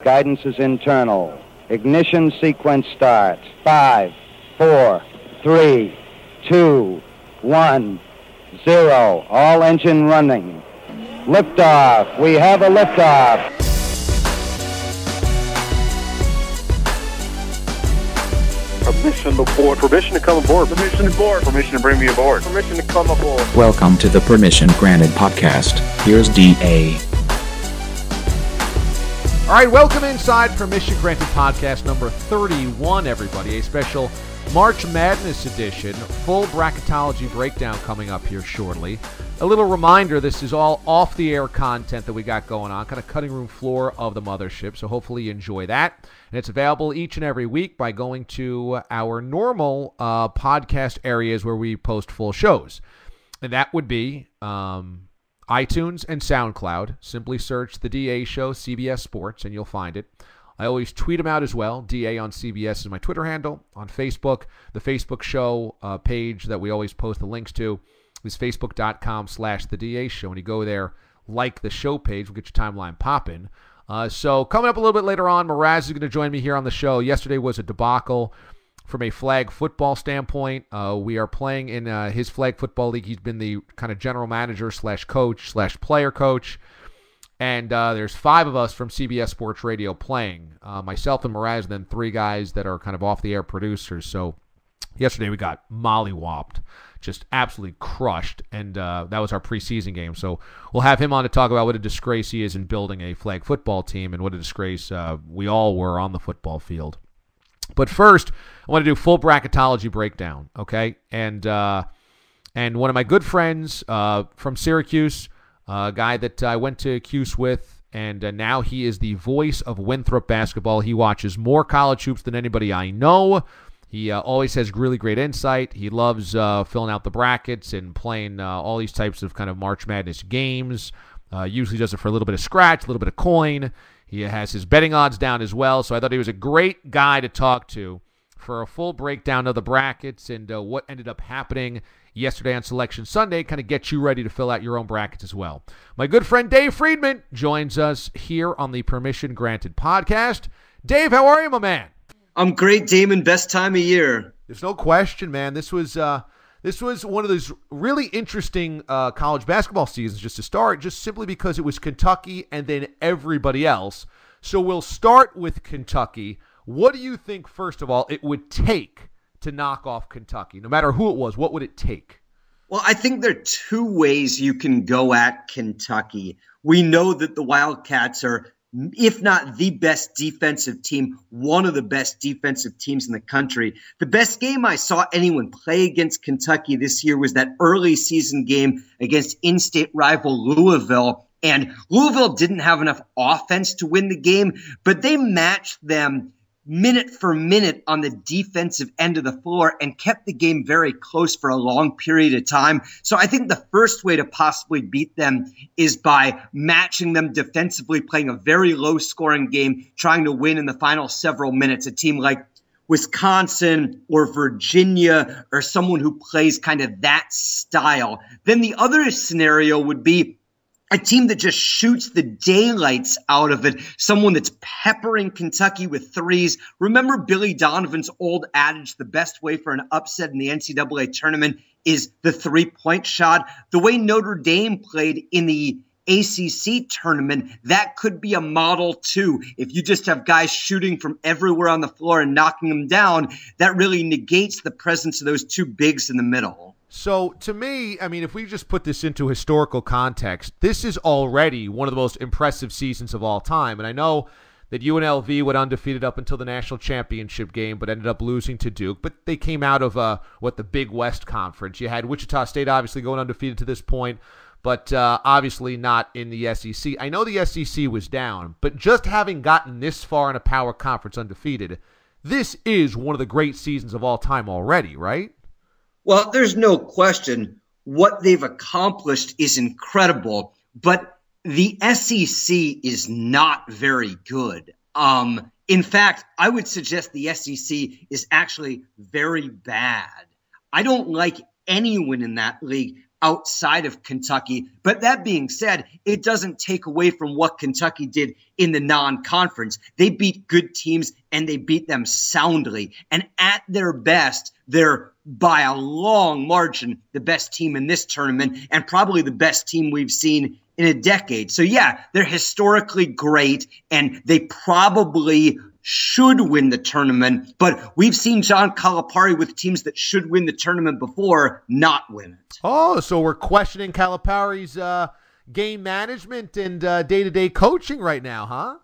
Guidance is internal. Ignition sequence starts. 5, 4, 3, 2, 1, 0. All engine running. Liftoff. We have a liftoff. Permission to board. Permission to come aboard. Permission to board. Permission to bring me aboard. Permission to come aboard. Welcome to the Permission Granted podcast. Here's DA. All right, welcome inside Permission Granted podcast number 31, everybody. A special March Madness edition, full bracketology breakdown coming up here shortly. A little reminder, this is all off-the-air content that we got going on, kind of cutting room floor of the mothership, so hopefully you enjoy that. And it's available each and every week by going to our normal podcast areas where we post full shows. And that would be iTunes and SoundCloud. Simply search The DA Show, CBS Sports, and you'll find it. I always tweet them out as well. DA on CBS is my Twitter handle. On Facebook, the Facebook show page that we always post the links to is facebook.com/The DA Show. When you go there, like the show page, we'll get your timeline popping. So coming up a little bit later on, Mraz is going to join me here on the show. Yesterday was a debacle from a flag football standpoint. We are playing in his flag football league. He's been the kind of general manager / coach / player coach. And there's 5 of us from CBS Sports Radio playing. Myself and Mraz, and then 3 guys that are kind of off-the-air producers. So yesterday we got mollywopped, just absolutely crushed. And that was our preseason game. So we'll have him on to talk about what a disgrace he is in building a flag football team and what a disgrace we all were on the football field. But first, I want to do full bracketology breakdown, okay? And one of my good friends from Syracuse, a guy that I went to Cuse with, and now he is the voice of Winthrop basketball. He watches more college hoops than anybody I know. He always has really great insight. He loves filling out the brackets and playing all these types of kind of March Madness games. Usually does it for a little bit of scratch, a little bit of coin. He has his betting odds down as well, so I thought he was a great guy to talk to for a full breakdown of the brackets and what ended up happening yesterday on Selection Sunday, kind of get you ready to fill out your own brackets as well. My good friend Dave Friedman joins us here on the Permission Granted podcast. Dave, how are you, my man? I'm great, Damon. Best time of year. There's no question, man. This was one of those really interesting college basketball seasons just to start, just simply because it was Kentucky and then everybody else. So we'll start with Kentucky. What do you think, first of all, it would take to knock off Kentucky? No matter who it was, what would it take? Well, I think there are 2 ways you can go at Kentucky. We know that the Wildcats are, if not the best defensive team, one of the best defensive teams in the country. The best game I saw anyone play against Kentucky this year was that early season game against in-state rival Louisville. And Louisville didn't have enough offense to win the game, but they matched them minute for minute on the defensive end of the floor and kept the game very close for a long period of time. So I think the first way to possibly beat them is by matching them defensively, playing a very low-scoring game, trying to win in the final several minutes. A team like Wisconsin or Virginia or someone who plays kind of that style. Then the other scenario would be a team that just shoots the daylights out of it, someone that's peppering Kentucky with threes. Remember Billy Donovan's old adage, the best way for an upset in the NCAA tournament is the three-point shot. The way Notre Dame played in the ACC tournament, that could be a model too. If you just have guys shooting from everywhere on the floor and knocking them down, that really negates the presence of those 2 bigs in the middle. So, to me, I mean, if we just put this into historical context, this is already one of the most impressive seasons of all time. And I know that UNLV went undefeated up until the national championship game, but ended up losing to Duke. But they came out of, the Big West Conference. You had Wichita State obviously going undefeated to this point, but obviously not in the SEC. I know the SEC was down, but just having gotten this far in a power conference undefeated, this is one of the great seasons of all time already, right? Well, there's no question what they've accomplished is incredible, but the SEC is not very good. In fact, I would suggest the SEC is actually very bad. I don't like anyone in that league outside of Kentucky. But that being said, it doesn't take away from what Kentucky did in the non-conference. They beat good teams and they beat them soundly. And at their best, they're by a long margin the best team in this tournament and probably the best team we've seen in a decade. So yeah, they're historically great and they probably should win the tournament, but we've seen John Calipari with teams that should win the tournament before not win it. Oh, so we're questioning Calipari's game management and day-to-day coaching right now, huh?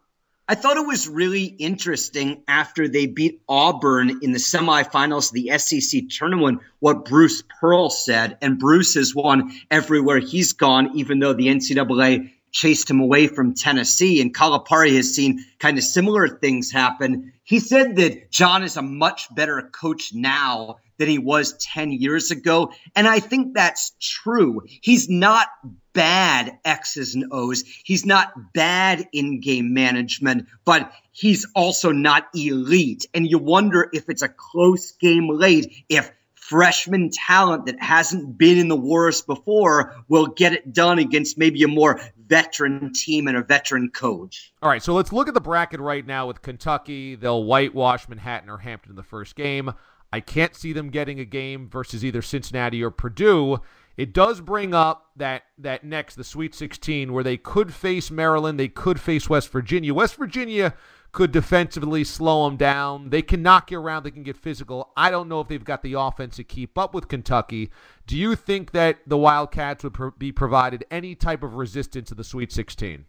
I thought it was really interesting after they beat Auburn in the semifinals of the SEC tournament, what Bruce Pearl said. And Bruce has won everywhere he's gone, even though the NCAA chased him away from Tennessee, and Calipari has seen kind of similar things happen. He said that John is a much better coach now than he was 10 years ago, and I think that's true. He's not bad X's and O's. He's not bad in-game management, but he's also not elite, and you wonder if it's a close game late, if freshman talent that hasn't been in the wars before will get it done against maybe a more veteran team and a veteran coach. All right, so let's look at the bracket right now with Kentucky. They'll whitewash Manhattan or Hampton in the first game. I can't see them getting a game versus either Cincinnati or Purdue. It does bring up that next, the Sweet 16, where they could face Maryland, they could face West Virginia. West Virginia could defensively slow them down. They can knock you around. They can get physical. I don't know if they've got the offense to keep up with Kentucky. Do you think that the Wildcats would be provided any type of resistance to the Sweet 16?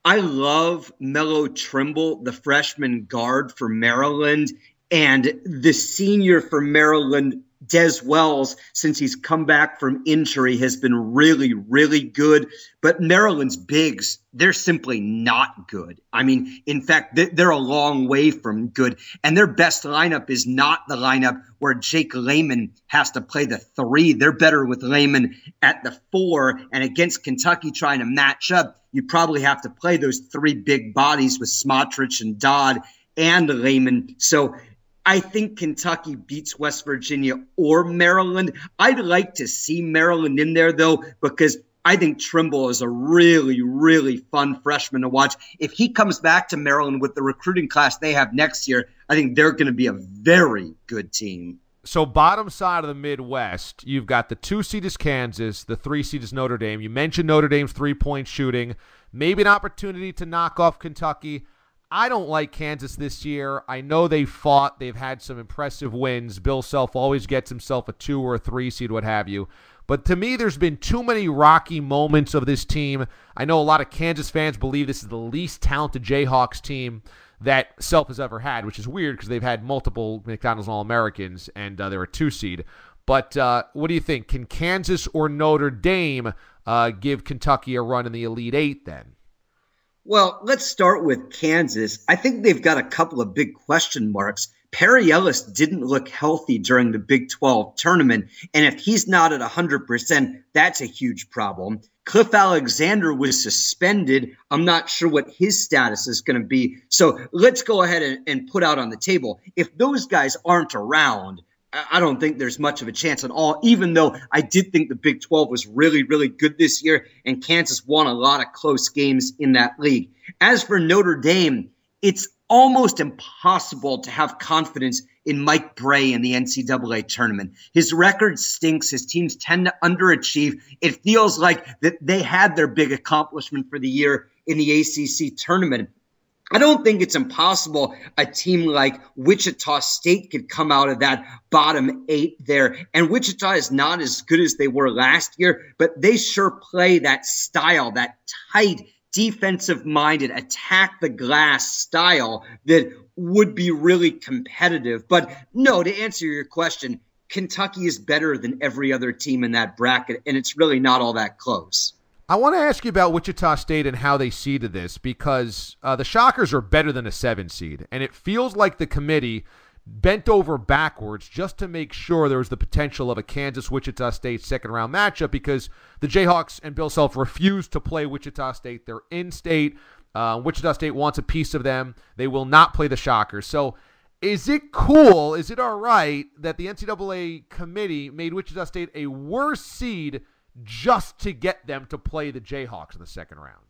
I love Melo Trimble, the freshman guard for Maryland, and the senior for Maryland, Des Wells, since he's come back from injury, has been really, really good. But Maryland's bigs, they're simply not good. I mean, in fact, they're a long way from good. And their best lineup is not the lineup where Jake Layman has to play the 3. They're better with Layman at the 4. And against Kentucky trying to match up, you probably have to play those 3 big bodies with Smotrich and Dodd and Layman. So I think Kentucky beats West Virginia or Maryland. I'd like to see Maryland in there, though, because I think Trimble is a really, really fun freshman to watch. If he comes back to Maryland with the recruiting class they have next year, I think they're going to be a very good team. So bottom side of the Midwest, you've got the 2 seed is Kansas, the 3 seed is Notre Dame. You mentioned Notre Dame's 3-point shooting. Maybe an opportunity to knock off Kentucky. I don't like Kansas this year. I know they've fought. They've had some impressive wins. Bill Self always gets himself a 2 or a 3 seed, what have you. But to me, there's been too many rocky moments of this team. I know a lot of Kansas fans believe this is the least talented Jayhawks team that Self has ever had, which is weird because they've had multiple McDonald's All-Americans, and they're a 2 seed. But what do you think? Can Kansas or Notre Dame give Kentucky a run in the Elite Eight then? Well, let's start with Kansas. I think they've got a couple of big question marks. Perry Ellis didn't look healthy during the Big 12 tournament, and if he's not at 100%, that's a huge problem. Cliff Alexander was suspended. I'm not sure what his status is going to be. So let's go ahead and put out on the table. If those guys aren't around, I don't think there's much of a chance at all, even though I did think the Big 12 was really, really good this year, and Kansas won a lot of close games in that league. As for Notre Dame, it's almost impossible to have confidence in Mike Bray in the NCAA tournament. His record stinks. His teams tend to underachieve. It feels like that they had their big accomplishment for the year in the ACC tournament. I don't think it's impossible a team like Wichita State could come out of that bottom 8 there. And Wichita is not as good as they were last year, but they sure play that style, that tight, defensive-minded, attack-the-glass style that would be really competitive. But no, to answer your question, Kentucky is better than every other team in that bracket, and it's really not all that close. I want to ask you about Wichita State and how they seeded this, because the Shockers are better than a 7 seed, and it feels like the committee bent over backwards just to make sure there was the potential of a Kansas-Wichita State second-round matchup, because the Jayhawks and Bill Self refused to play Wichita State. They're in-state. Wichita State wants a piece of them. They will not play the Shockers. So Is it cool, is it all right that the NCAA committee made Wichita State a worse seed just to get them to play the Jayhawks in the second round?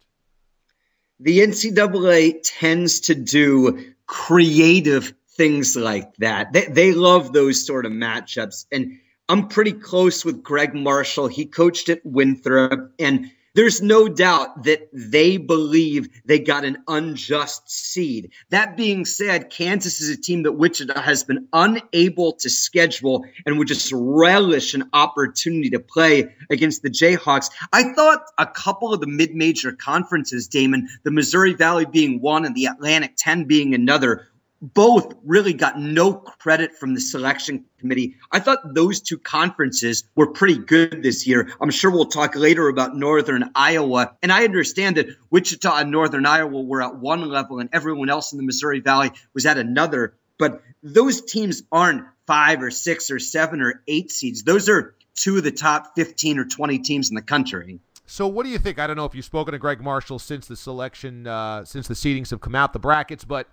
The NCAA tends to do creative things like that. They love those sort of matchups. And I'm pretty close with Greg Marshall. He coached at Winthrop, and there's no doubt that they believe they got an unjust seed. That being said, Kansas is a team that Wichita has been unable to schedule and would just relish an opportunity to play against the Jayhawks. I thought a couple of the mid-major conferences, Damon, the Missouri Valley being one and the Atlantic 10 being another, both really got no credit from the selection committee. I thought those two conferences were pretty good this year. I'm sure we'll talk later about Northern Iowa. And I understand that Wichita and Northern Iowa were at one level and everyone else in the Missouri Valley was at another. But those teams aren't 5 or 6 or 7 or 8 seeds. Those are two of the top 15 or 20 teams in the country. So what do you think? I don't know if you've spoken to Greg Marshall since the selection, since the seedings have come out, the brackets, but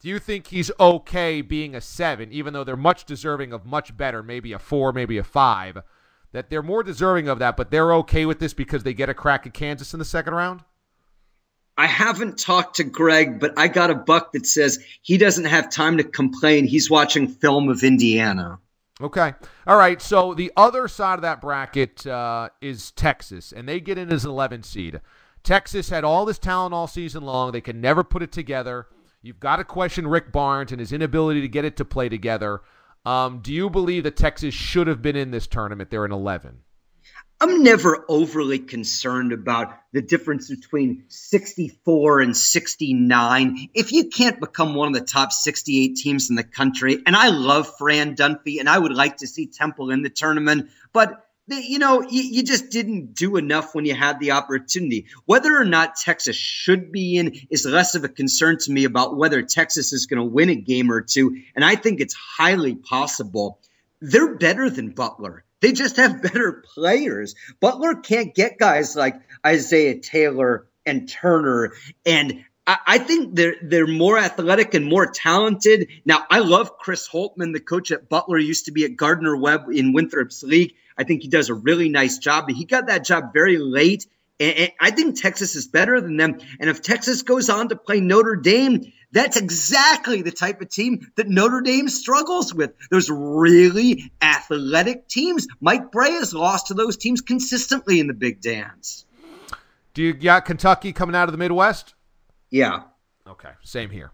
do you think he's okay being a 7, even though they're much deserving of much better, maybe a 4, maybe a 5, that they're more deserving of that, but they're okay with this because they get a crack at Kansas in the second round? I haven't talked to Greg, but I got a buck that says he doesn't have time to complain. He's watching film of Indiana. Okay. All right. So the other side of that bracket is Texas, and they get in as an 11 seed. Texas had all this talent all season long. They can never put it together. You've got to question Rick Barnes and his inability to get it to play together. Do you believe that Texas should have been in this tournament? They're in 11. I'm never overly concerned about the difference between 64 and 69. If you can't become one of the top 68 teams in the country, and I love Fran Dunphy, and I would like to see Temple in the tournament, but you just didn't do enough when you had the opportunity. Whether or not Texas should be in is less of a concern to me about whether Texas is going to win a game or two, and I think it's highly possible. They're better than Butler. They just have better players. Butler can't get guys like Isaiah Taylor and Turner, and I think they're more athletic and more talented. Now, I love Chris Holtman, the coach at Butler, used to be at Gardner-Webb in Winthrop's league. I think he does a really nice job, but he got that job very late. And I think Texas is better than them. And if Texas goes on to play Notre Dame, that's exactly the type of team that Notre Dame struggles with. Those really athletic teams. Mike Bray has lost to those teams consistently in the Big Dance. Do you got Kentucky coming out of the Midwest? Yeah. Okay, same here.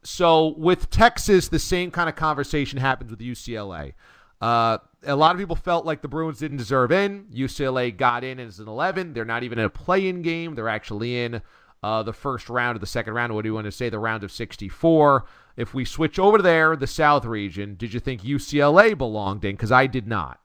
So with Texas, the same kind of conversation happens with UCLA. A lot of people felt like the Bruins didn't deserve in. UCLA got in as an 11. They're not even in a play-in game. They're actually in the first round of the second round. What do you want to say? The round of 64. If we switch over there, the South region, did you think UCLA belonged in? Because I did not.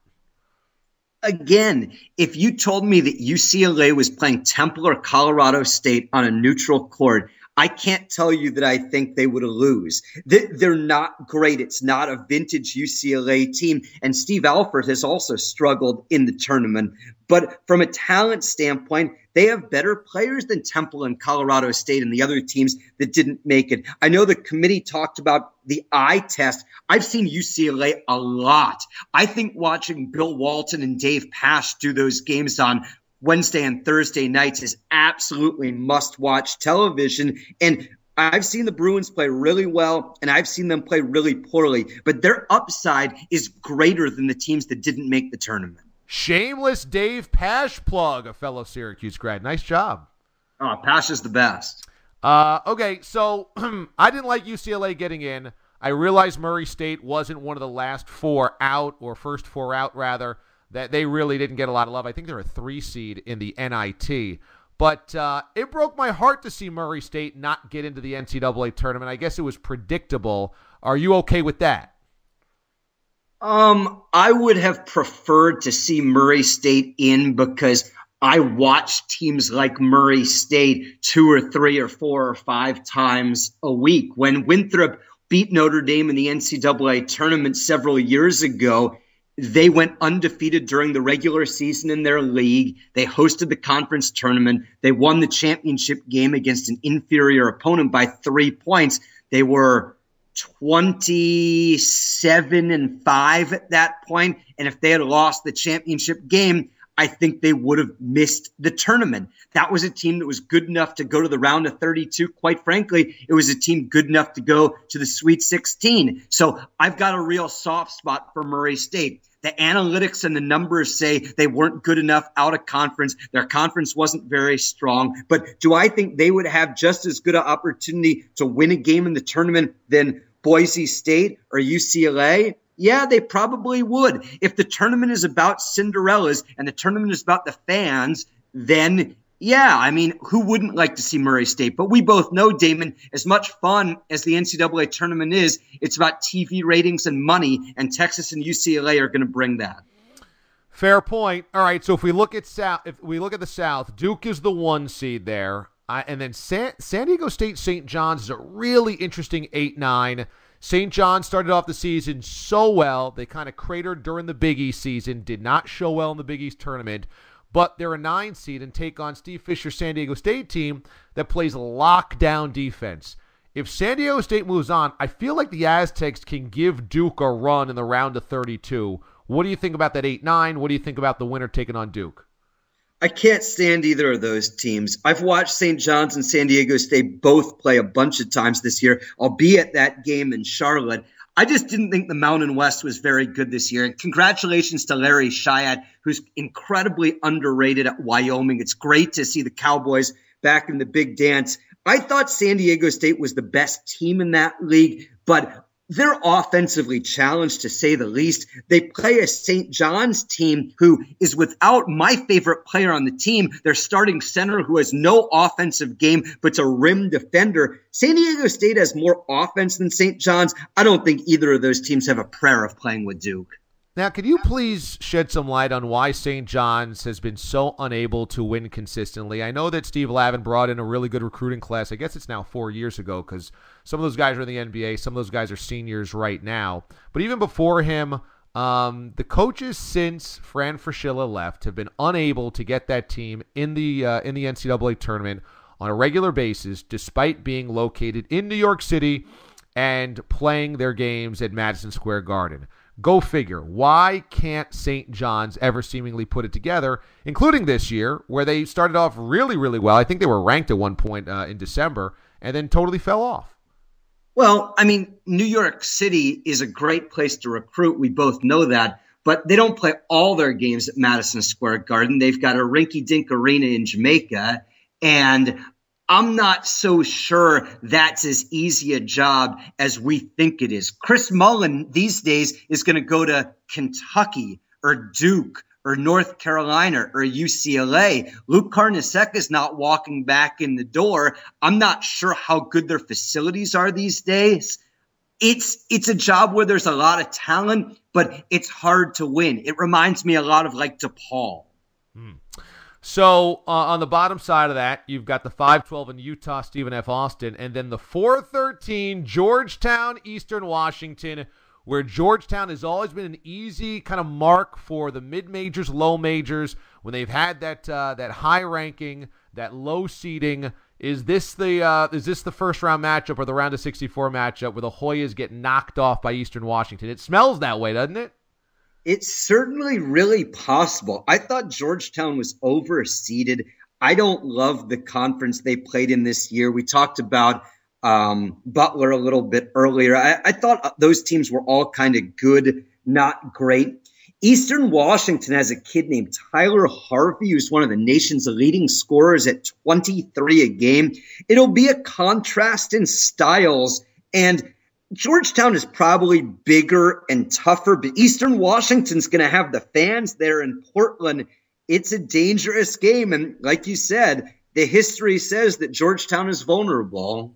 Again, if you told me that UCLA was playing Temple or Colorado State on a neutral court, I can't tell you that I think they would lose. They're not great. It's not a vintage UCLA team. And Steve Alford has also struggled in the tournament. But from a talent standpoint, they have better players than Temple and Colorado State and the other teams that didn't make it. I know the committee talked about the eye test. I've seen UCLA a lot. I think watching Bill Walton and Dave Pasch do those games on Wednesday and Thursday nights is absolutely must-watch television. And I've seen the Bruins play really well, and I've seen them play really poorly. But their upside is greater than the teams that didn't make the tournament. Shameless Dave Pasch plug, a fellow Syracuse grad. Nice job. Oh, Pasch is the best. Okay, so I didn't like UCLA getting in. I realized Murray State wasn't one of the last 4 out, or first 4 out, rather, that they really didn't get a lot of love. I think they're a 3 seed in the NIT. But it broke my heart to see Murray State not get into the NCAA tournament. I guess it was predictable. Are you okay with that? I would have preferred to see Murray State in because I watch teams like Murray State 2 or 3 or 4 or 5 times a week. When Winthrop beat Notre Dame in the NCAA tournament several years ago, they went undefeated during the regular season in their league. They hosted the conference tournament. They won the championship game against an inferior opponent by 3 points. They were 27-5 at that point. And if they had lost the championship game, I think they would have missed the tournament. That was a team that was good enough to go to the round of 32. Quite frankly, it was a team good enough to go to the Sweet 16. So I've got a real soft spot for Murray State. The analytics and the numbers say they weren't good enough out of conference. Their conference wasn't very strong. But do I think they would have just as good an opportunity to win a game in the tournament than Boise State or UCLA? Yeah, they probably would. If the tournament is about Cinderellas and the tournament is about the fans, then yeah, I mean, who wouldn't like to see Murray State? But we both know, Damon, as much fun as the NCAA tournament is, it's about TV ratings and money, and Texas and UCLA are going to bring that. Fair point. All right, so if we look at the South, Duke is the 1 seed there, and then San Diego State St. John's is a really interesting 8-9. St. John's started off the season so well. They kind of cratered during the Big East season, did not show well in the Big East tournament, but they're a 9 seed and take on Steve Fisher's San Diego State team that plays lockdown defense. If San Diego State moves on, I feel like the Aztecs can give Duke a run in the round of 32. What do you think about that 8-9? What do you think about the winner taking on Duke? I can't stand either of those teams. I've watched St. John's and San Diego State both play a bunch of times this year. I'll be at that game in Charlotte. I just didn't think the Mountain West was very good this year. And congratulations to Larry Shiat, who's incredibly underrated at Wyoming. It's great to see the Cowboys back in the big dance. I thought San Diego State was the best team in that league, but they're offensively challenged, to say the least. They play a St. John's team who is without my favorite player on the team, their starting center, who has no offensive game but's a rim defender. San Diego State has more offense than St. John's. I don't think either of those teams have a prayer of playing with Duke. Now, could you please shed some light on why St. John's has been so unable to win consistently? I know that Steve Lavin brought in a really good recruiting class. I guess it's now 4 years ago because some of those guys are in the NBA. Some of those guys are seniors right now. But even before him, the coaches since Fran Fraschilla left have been unable to get that team in the NCAA tournament on a regular basis, despite being located in New York City and playing their games at Madison Square Garden. Go figure. Why can't St. John's ever seemingly put it together, including this year, where they started off really, really well? I think they were ranked at one point in December and then totally fell off. Well, I mean, New York City is a great place to recruit. We both know that. But they don't play all their games at Madison Square Garden. They've got a rinky-dink arena in Jamaica. And I'm not so sure that's as easy a job as we think it is. Chris Mullen these days is going to go to Kentucky or Duke or North Carolina or UCLA. Luke Carnesecca is not walking back in the door. I'm not sure how good their facilities are these days. It's a job where there's a lot of talent, but it's hard to win. It reminds me a lot of like DePaul. So on the bottom side of that, you've got the 5-12 in Utah, Stephen F. Austin, and then the 4-13 Georgetown, Eastern Washington, where Georgetown has always been an easy kind of mark for the mid-majors, low majors, when they've had that high ranking, that low seeding. Is this the first round matchup or the round of 64 matchup where the Hoyas get knocked off by Eastern Washington? It smells that way, doesn't it? It's certainly really possible. I thought Georgetown was overseeded. I don't love the conference they played in this year. We talked about Butler a little bit earlier. I thought those teams were all kind of good, not great. Eastern Washington has a kid named Tyler Harvey, who's one of the nation's leading scorers at 23 a game. It'll be a contrast in styles, and Georgetown is probably bigger and tougher, but Eastern Washington's going to have the fans there in Portland. It's a dangerous game, and like you said, the history says that Georgetown is vulnerable.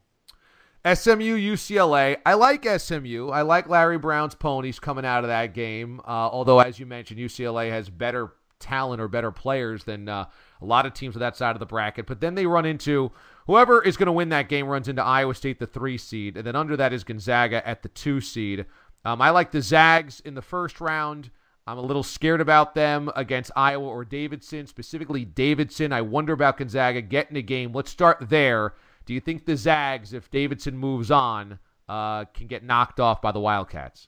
SMU, UCLA. I like SMU. I like Larry Brown's ponies coming out of that game, although, as you mentioned, UCLA has better talent or better players than a lot of teams on that side of the bracket. But then they run into whoever is going to win that game runs into Iowa State, the 3 seed, and then under that is Gonzaga at the 2 seed. I like the Zags in the first round. I'm a little scared about them against Iowa or Davidson, specifically Davidson. I wonder about Gonzaga getting a game. Let's start there. Do you think the Zags, if Davidson moves on, can get knocked off by the Wildcats.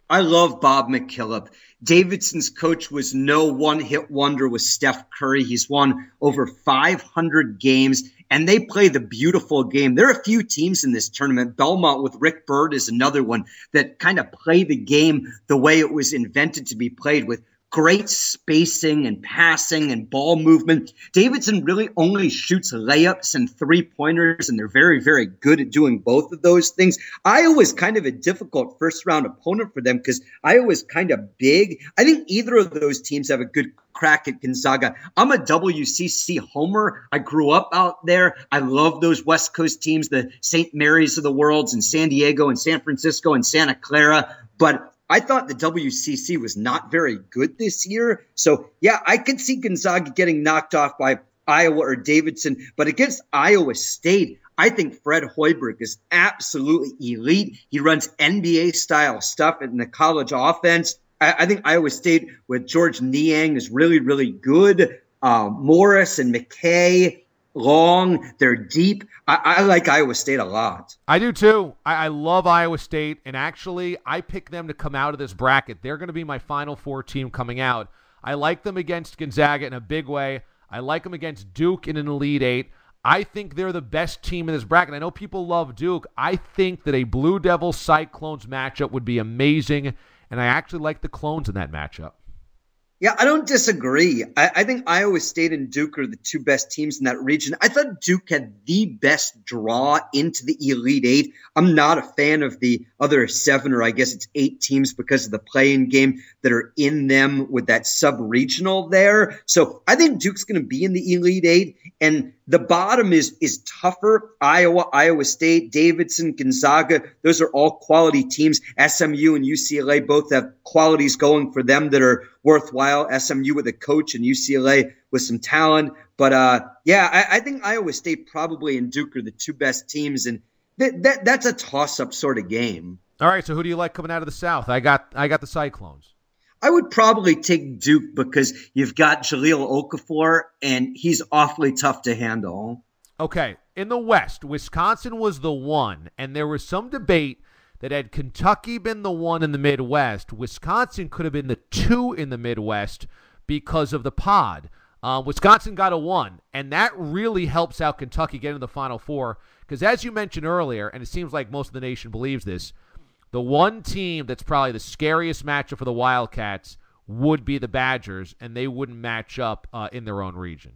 I love Bob McKillop. Davidson's coach was no one-hit wonder with Steph Curry. He's won over 500 games, and they play the beautiful game. There are a few teams in this tournament. Belmont with Rick Byrd is another one that kind of play the game the way it was invented to be played, with great spacing and passing and ball movement. Davidson really only shoots layups and three-pointers, and they're very, very good at doing both of those things. Iowa's kind of a difficult first-round opponent for them because Iowa's kind of big. I think either of those teams have a good crack at Gonzaga. I'm a WCC homer. I grew up out there. I love those West Coast teams, the St. Mary's of the world, and San Diego and San Francisco and Santa Clara. But I thought the WCC was not very good this year. So, yeah, I could see Gonzaga getting knocked off by Iowa or Davidson. But against Iowa State, I think Fred Hoiberg is absolutely elite. He runs NBA-style stuff in the college offense. I think Iowa State with George Niang is really, really good. Morris and McKay, Long, they're deep. I like Iowa State a lot. I do too. I love Iowa State, and actually I pick them to come out of this bracket. They're going to be my Final Four team coming out. I like them against Gonzaga in a big way. I like them against Duke in an Elite Eight. I think they're the best team in this bracket. I know people love Duke. I think that a Blue Devils Cyclones matchup would be amazing, and I actually like the Clones in that matchup. Yeah, I don't disagree. I think Iowa State and Duke are the two best teams in that region. I thought Duke had the best draw into the Elite Eight. I'm not a fan of the other 7, or I guess it's 8 teams because of the play-in game that are in them with that sub-regional there. So I think Duke's going to be in the Elite Eight, and the bottom is tougher. Iowa, Iowa State, Davidson, Gonzaga, those are all quality teams. SMU and UCLA both have qualities going for them that are worthwhile. SMU with a coach and UCLA with some talent. But, I think Iowa State probably and Duke are the two best teams, and that's a toss-up sort of game. All right, so who do you like coming out of the South? I got the Cyclones. I would probably take Duke because you've got Jahlil Okafor, and he's awfully tough to handle. Okay, in the West, Wisconsin was the 1, and there was some debate that had Kentucky been the 1 in the Midwest, Wisconsin could have been the 2 in the Midwest because of the pod. Wisconsin got a 1, and that really helps out Kentucky getting to the Final Four because, as you mentioned earlier, and it seems like most of the nation believes this, the one team that's probably the scariest matchup for the Wildcats would be the Badgers, and they wouldn't match up in their own region.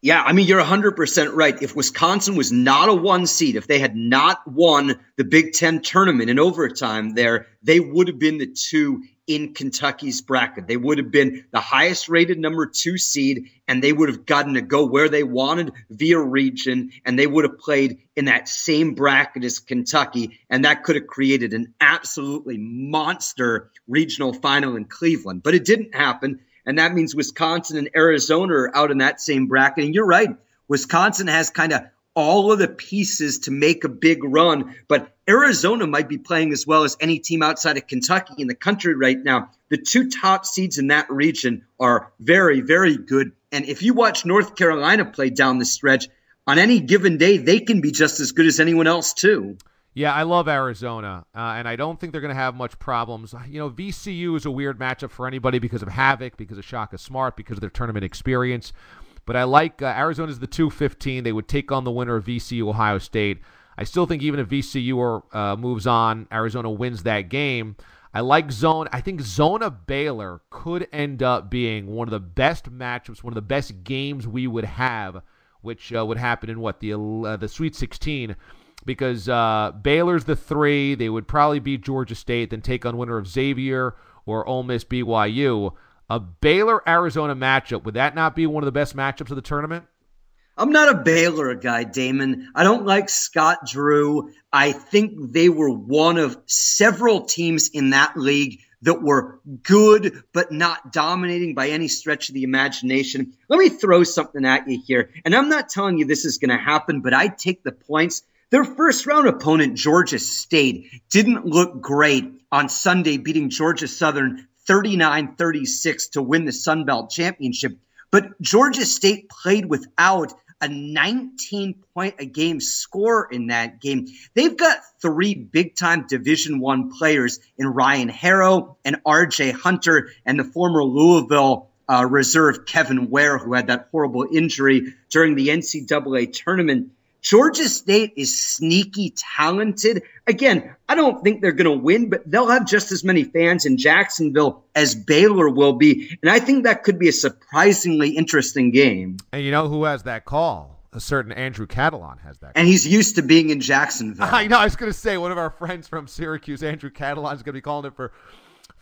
Yeah, I mean, you're 100% right. If Wisconsin was not a 1 seed, if they had not won the Big Ten tournament in overtime there, they would have been the 2 in Kentucky's bracket. They would have been the highest rated number 2 seed, and they would have gotten to go where they wanted via region, and they would have played in that same bracket as Kentucky, and that could have created an absolutely monster regional final in Cleveland. But it didn't happen. And that means Wisconsin and Arizona are out in that same bracket. And you're right. Wisconsin has kind of all of the pieces to make a big run. But Arizona might be playing as well as any team outside of Kentucky in the country right now. The 2 top seeds in that region are very, very good. And if you watch North Carolina play down the stretch, on any given day, they can be just as good as anyone else, too. Yeah, I love Arizona, and I don't think they're going to have much problems. You know, VCU is a weird matchup for anybody because of Havoc, because of Shaka Smart, because of their tournament experience. But I like Arizona's the 2-15. They would take on the winner of VCU Ohio State. I still think even if VCU moves on, Arizona wins that game. I like Zona. I think Zona Baylor could end up being one of the best matchups, one of the best games we would have, which would happen in the Sweet 16. Because Baylor's the 3, they would probably beat Georgia State, then take on winner of Xavier or Ole Miss BYU. A Baylor-Arizona matchup, would that not be one of the best matchups of the tournament? I'm not a Baylor guy, Damon. I don't like Scott Drew. I think they were one of several teams in that league that were good but not dominating by any stretch of the imagination. Let me throw something at you here. And I'm not telling you this is going to happen, but I'd take the points. Their first-round opponent, Georgia State, didn't look great on Sunday, beating Georgia Southern 39-36 to win the Sun Belt Championship. But Georgia State played without a 19-point-a-game score in that game. They've got 3 big-time Division I players in Ryan Harrow and R.J. Hunter and the former Louisville reserve Kevin Ware, who had that horrible injury during the NCAA tournament. Georgia State is sneaky talented. Again, I don't think they're going to win, but they'll have just as many fans in Jacksonville as Baylor will be. And I think that could be a surprisingly interesting game. And you know who has that call? A certain Andrew Catalon has that call. And he's used to being in Jacksonville. I know. I was going to say one of our friends from Syracuse, Andrew Catalon, is going to be calling it for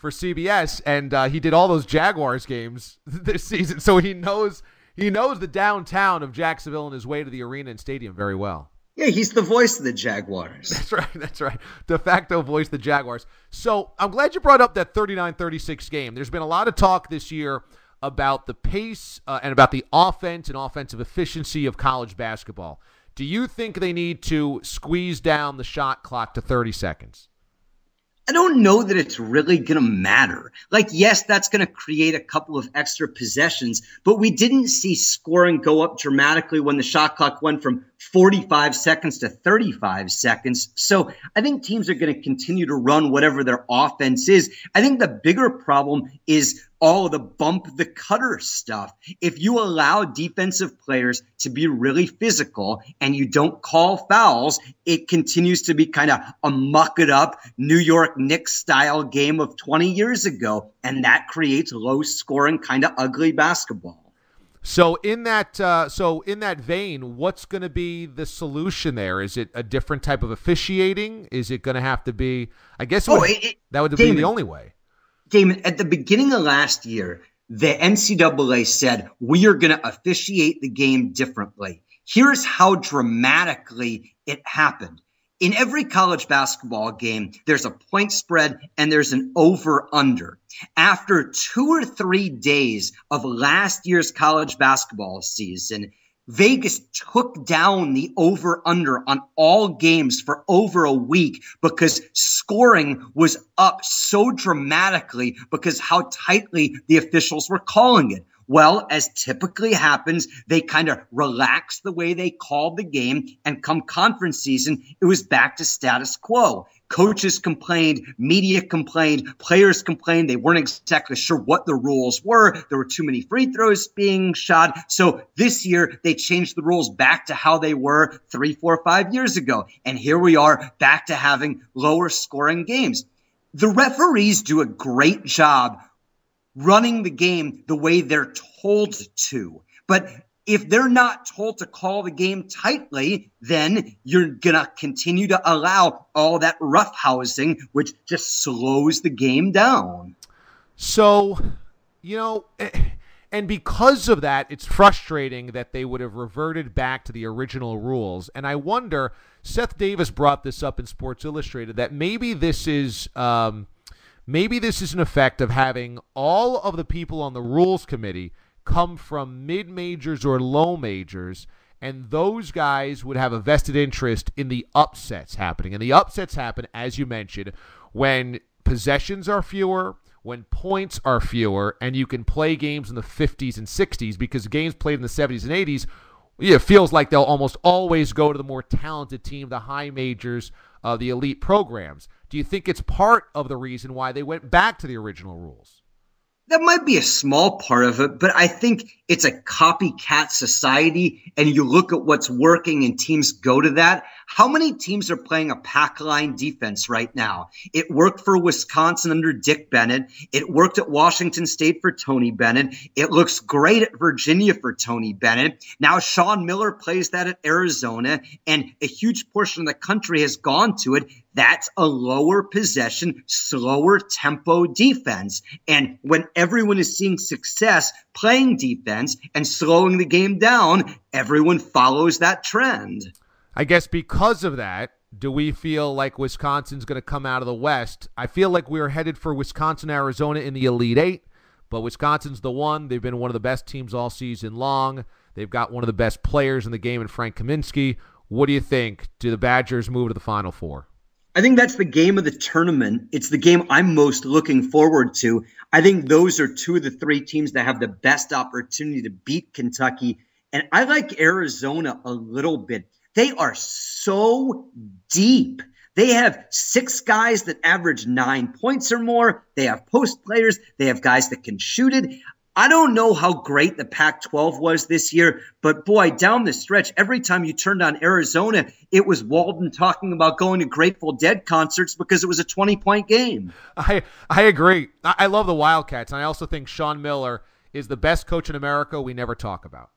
CBS. And he did all those Jaguars games this season. So he knows the downtown of Jacksonville and his way to the arena and stadium very well. Yeah, he's the voice of the Jaguars. That's right. De facto voice of the Jaguars. So I'm glad you brought up that 39-36 game. There's been a lot of talk this year about the pace and about the offense and offensive efficiency of college basketball. Do you think they need to squeeze down the shot clock to 30 seconds? I don't know that it's really going to matter. Like, yes, that's going to create a couple of extra possessions, but we didn't see scoring go up dramatically when the shot clock went from 45 seconds to 35 seconds. So I think teams are going to continue to run whatever their offense is. I think the bigger problem is all of the bump the cutter stuff. If you allow defensive players to be really physical and you don't call fouls, it continues to be kind of a muck it up New York Knicks style game of 20 years ago. And that creates low scoring, kind of ugly basketball. So in that vein, what's going to be the solution there? Is it a different type of officiating? Is it going to have to be, I guess that would be the only way. Damon, at the beginning of last year, the NCAA said, we are going to officiate the game differently. Here's how dramatically it happened. In every college basketball game, there's a point spread and there's an over-under. After 2 or 3 days of last year's college basketball season, Vegas took down the over-under on all games for over a week because scoring was up so dramatically because how tightly the officials were calling it. Well, as typically happens, they kind of relaxed the way they called the game, and come conference season, it was back to status quo. Coaches complained, media complained, players complained. They weren't exactly sure what the rules were. There were too many free throws being shot. So this year, they changed the rules back to how they were 3, 4, 5 years ago. And here we are back to having lower scoring games. The referees do a great job running the game the way they're told to. But if they're not told to call the game tightly, then you're going to continue to allow all that roughhousing, which just slows the game down. So, and because of that, it's frustrating that they would have reverted back to the original rules. And I wonder, Seth Davis brought this up in Sports Illustrated, that maybe this is an effect of having all of the people on the rules committee come from mid-majors or low majors, and those guys would have a vested interest in the upsets happening. And the upsets happen, as you mentioned, when possessions are fewer, when points are fewer, and you can play games in the 50s and 60s, because games played in the 70s and 80s, it feels like they'll almost always go to the more talented team, the high majors, the elite programs. Do you think it's part of the reason why they went back to the original rules? That might be a small part of it, but I think it's a copycat society, and you look at what's working and teams go to that. How many teams are playing a pack line defense right now? It worked for Wisconsin under Dick Bennett. It worked at Washington State for Tony Bennett. It looks great at Virginia for Tony Bennett. Now Sean Miller plays that at Arizona, and a huge portion of the country has gone to it. That's a lower possession, slower tempo defense. And when everyone is seeing success playing defense and slowing the game down, everyone follows that trend. I guess because of that, do we feel like Wisconsin's going to come out of the West? I feel like we're headed for Wisconsin, Arizona in the Elite Eight, but Wisconsin's the one. They've been one of the best teams all season long. They've got one of the best players in the game in Frank Kaminsky. What do you think? Do the Badgers move to the Final Four? I think that's the game of the tournament. It's the game I'm most looking forward to. I think those are 2 of the 3 teams that have the best opportunity to beat Kentucky And I like Arizona a little bit. They are so deep. They have 6 guys that average 9 points or more. They have post players. They have guys that can shoot it. I don't know how great the Pac-12 was this year, but boy, down the stretch, every time you turned on Arizona, it was Walden talking about going to Grateful Dead concerts because it was a 20-point game. I agree. I love the Wildcats, and I also think Sean Miller is the best coach in America we never talk about.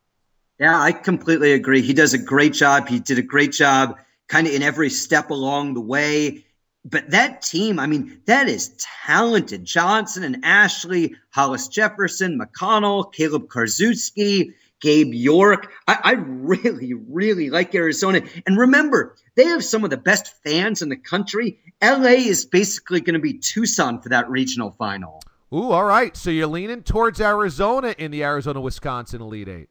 Yeah, I completely agree. He does a great job. He did a great job kind of in every step along the way. But that team, I mean, that is talented. Johnson and Ashley, Hollis Jefferson, McConnell, Caleb Karczewski, Gabe York. I really, really like Arizona. And remember, they have some of the best fans in the country. LA is basically going to be Tucson for that regional final. Ooh, all right. So you're leaning towards Arizona in the Arizona-Wisconsin Elite Eight.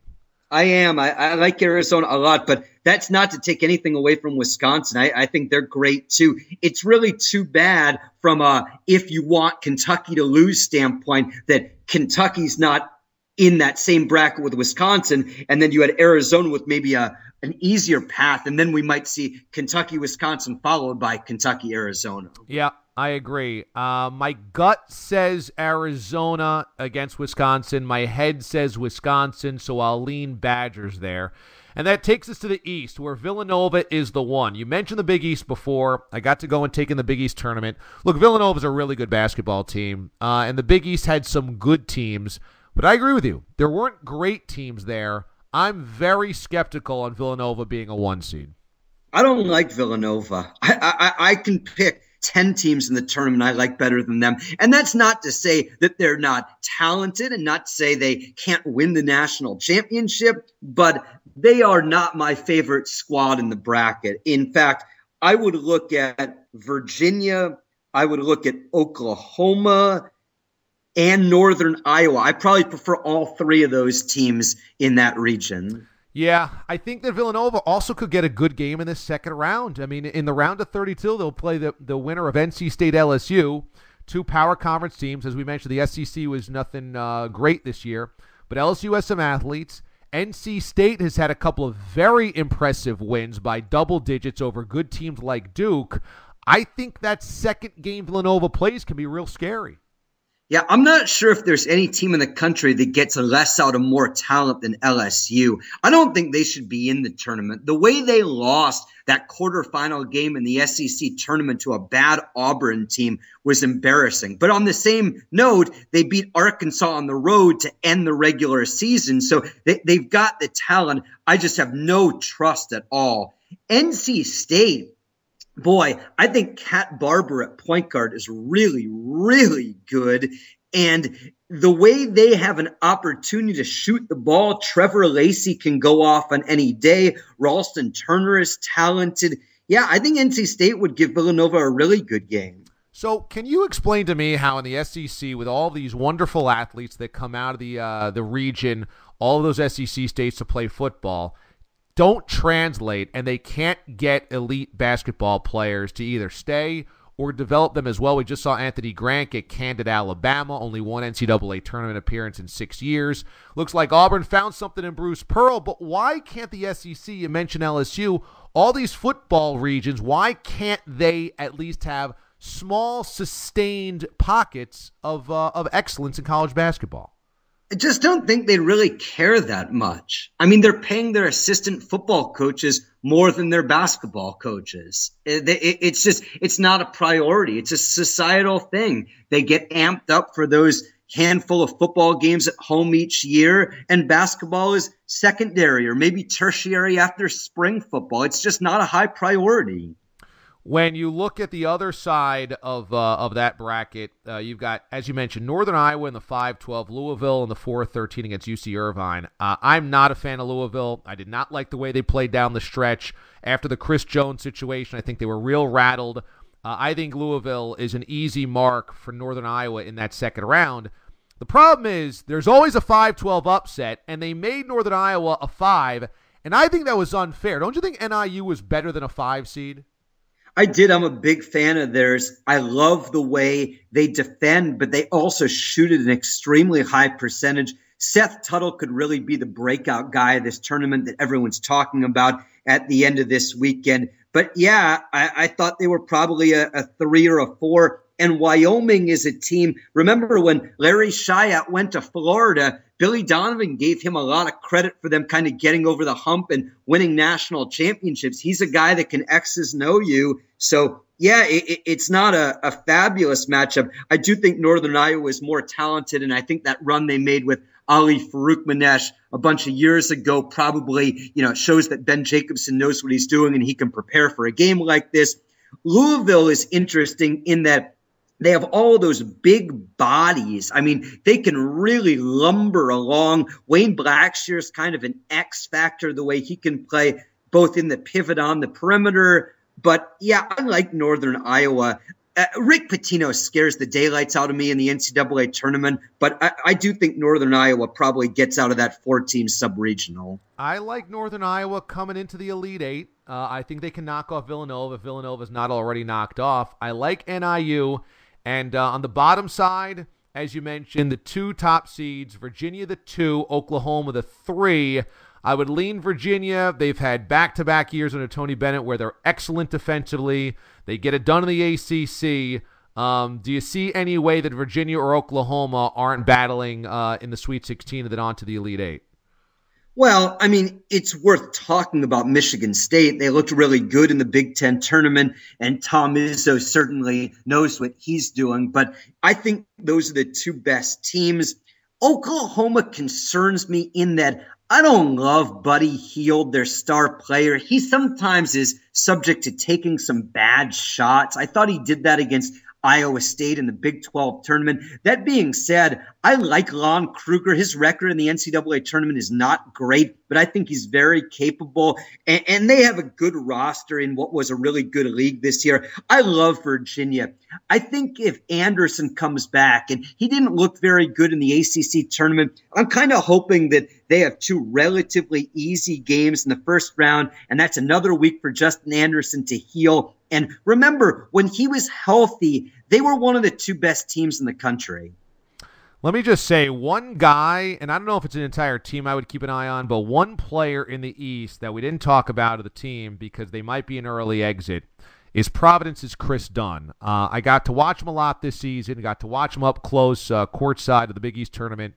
I am. I like Arizona a lot, but that's not to take anything away from Wisconsin. I think they're great too. It's really too bad from if you want Kentucky to lose standpoint that Kentucky's not in that same bracket with Wisconsin, and then you had Arizona with maybe an easier path, and then we might see Kentucky, Wisconsin followed by Kentucky, Arizona. Yeah. I agree. My gut says Arizona against Wisconsin. My head says Wisconsin, so I'll lean Badgers there. And that takes us to the East, where Villanova is the one. You mentioned the Big East before. I got to go and take in the Big East tournament. Look, Villanova's a really good basketball team, and the Big East had some good teams. But I agree with you. There weren't great teams there. I'm very skeptical on Villanova being a 1 seed. I don't like Villanova. I can pick 10 teams in the tournament I like better than them. And that's not to say that they're not talented and not to say they can't win the national championship, but they are not my favorite squad in the bracket. In fact, I would look at Virginia, I would look at Oklahoma, and Northern Iowa. I probably prefer all 3 of those teams in that region. Yeah, I think that Villanova also could get a good game in this second round. I mean, in the round of 32, they'll play the winner of NC State LSU, 2 power conference teams. As we mentioned, the SEC was nothing great this year, but LSU has some athletes. NC State has had a couple of very impressive wins by double digits over good teams like Duke. I think that second game Villanova plays can be real scary. Yeah, I'm not sure if there's any team in the country that gets less out of more talent than LSU. I don't think they should be in the tournament. The way they lost that quarterfinal game in the SEC tournament to a bad Auburn team was embarrassing. But on the same note, they beat Arkansas on the road to end the regular season. So they've got the talent. I just have no trust at all. NC State, boy, I think Kat Barber at point guard is really, really good. And the way they have an opportunity to shoot the ball, Trevor Lacey can go off on any day. Ralston Turner is talented. Yeah, I think NC State would give Villanova a really good game. So can you explain to me how in the SEC, with all these wonderful athletes that come out of the region, all of those SEC states to play football, don't translate, and they can't get elite basketball players to either stay or develop them as well? We just saw Anthony Grant get canned at Alabama, only 1 NCAA tournament appearance in 6 years. Looks like Auburn found something in Bruce Pearl, but why can't the SEC, you mentioned LSU, all these football regions, why can't they at least have small, sustained pockets of excellence in college basketball? I just don't think they really care that much. I mean, they're paying their assistant football coaches more than their basketball coaches. It's not a priority. It's a societal thing. They get amped up for those handful of football games at home each year, and basketball is secondary or maybe tertiary after spring football. It's just not a high priority. When you look at the other side of that bracket, you've got, as you mentioned, Northern Iowa in the 5-12, Louisville in the 4-13 against UC Irvine. I'm not a fan of Louisville. I did not like the way they played down the stretch after the Chris Jones situation. I think they were real rattled. I think Louisville is an easy mark for Northern Iowa in that second round. The problem is there's always a 5-12 upset, and they made Northern Iowa a 5, and I think that was unfair. Don't you think NIU was better than a 5 seed? I did. I'm a big fan of theirs. I love the way they defend, but they also shoot at an extremely high percentage. Seth Tuttle could really be the breakout guy of this tournament that everyone's talking about at the end of this weekend. But yeah, I thought they were probably a 3 or a 4. And Wyoming is a team. Remember when Larry Shiat went to Florida, Billy Donovan gave him a lot of credit for them kind of getting over the hump and winning national championships. He's a guy that can X's and OU. So yeah, it's not a fabulous matchup. I do think Northern Iowa is more talented, and I think that run they made with Ali Farouk-Manesh a bunch of years ago probably, shows that Ben Jacobson knows what he's doing and he can prepare for a game like this. Louisville is interesting in that they have all those big bodies. I mean, they can really lumber along. Wayne Blackshear's kind of an X factor, the way he can play both in the pivot on the perimeter. But yeah, I like Northern Iowa. Rick Pitino scares the daylights out of me in the NCAA tournament, but I do think Northern Iowa probably gets out of that 4-team sub-regional. I like Northern Iowa coming into the Elite Eight. I think they can knock off Villanova if Villanova is not already knocked off. I like NIU. And on the bottom side, as you mentioned, the 2 top seeds, Virginia the 2, Oklahoma the 3. I would lean Virginia. They've had back-to-back years under Tony Bennett where they're excellent defensively. They get it done in the ACC. Do you see any way that Virginia or Oklahoma aren't battling in the Sweet 16 and then on to the Elite Eight? Well, I mean, it's worth talking about Michigan State. They looked really good in the Big Ten tournament, and Tom Izzo certainly knows what he's doing. But I think those are the 2 best teams. Oklahoma concerns me in that I don't love Buddy Hield, their star player. He sometimes is subject to taking some bad shots. I thought he did that against Iowa State in the Big 12 tournament. That being said, I like Lon Kruger. His record in the NCAA tournament is not great, but I think he's very capable. And they have a good roster in what was a really good league this year. I love Virginia. I think if Anderson comes back, and he didn't look very good in the ACC tournament, I'm kind of hoping that they have 2 relatively easy games in the first round, and that's another week for Justin Anderson to heal. And remember, when he was healthy, they were one of the 2 best teams in the country. Let me just say, one guy, and I don't know if it's an entire team I would keep an eye on, but one player in the East that we didn't talk about of the team because they might be an early exit is Providence's Chris Dunn. I got to watch him a lot this season, got to watch him up close courtside of the Big East tournament.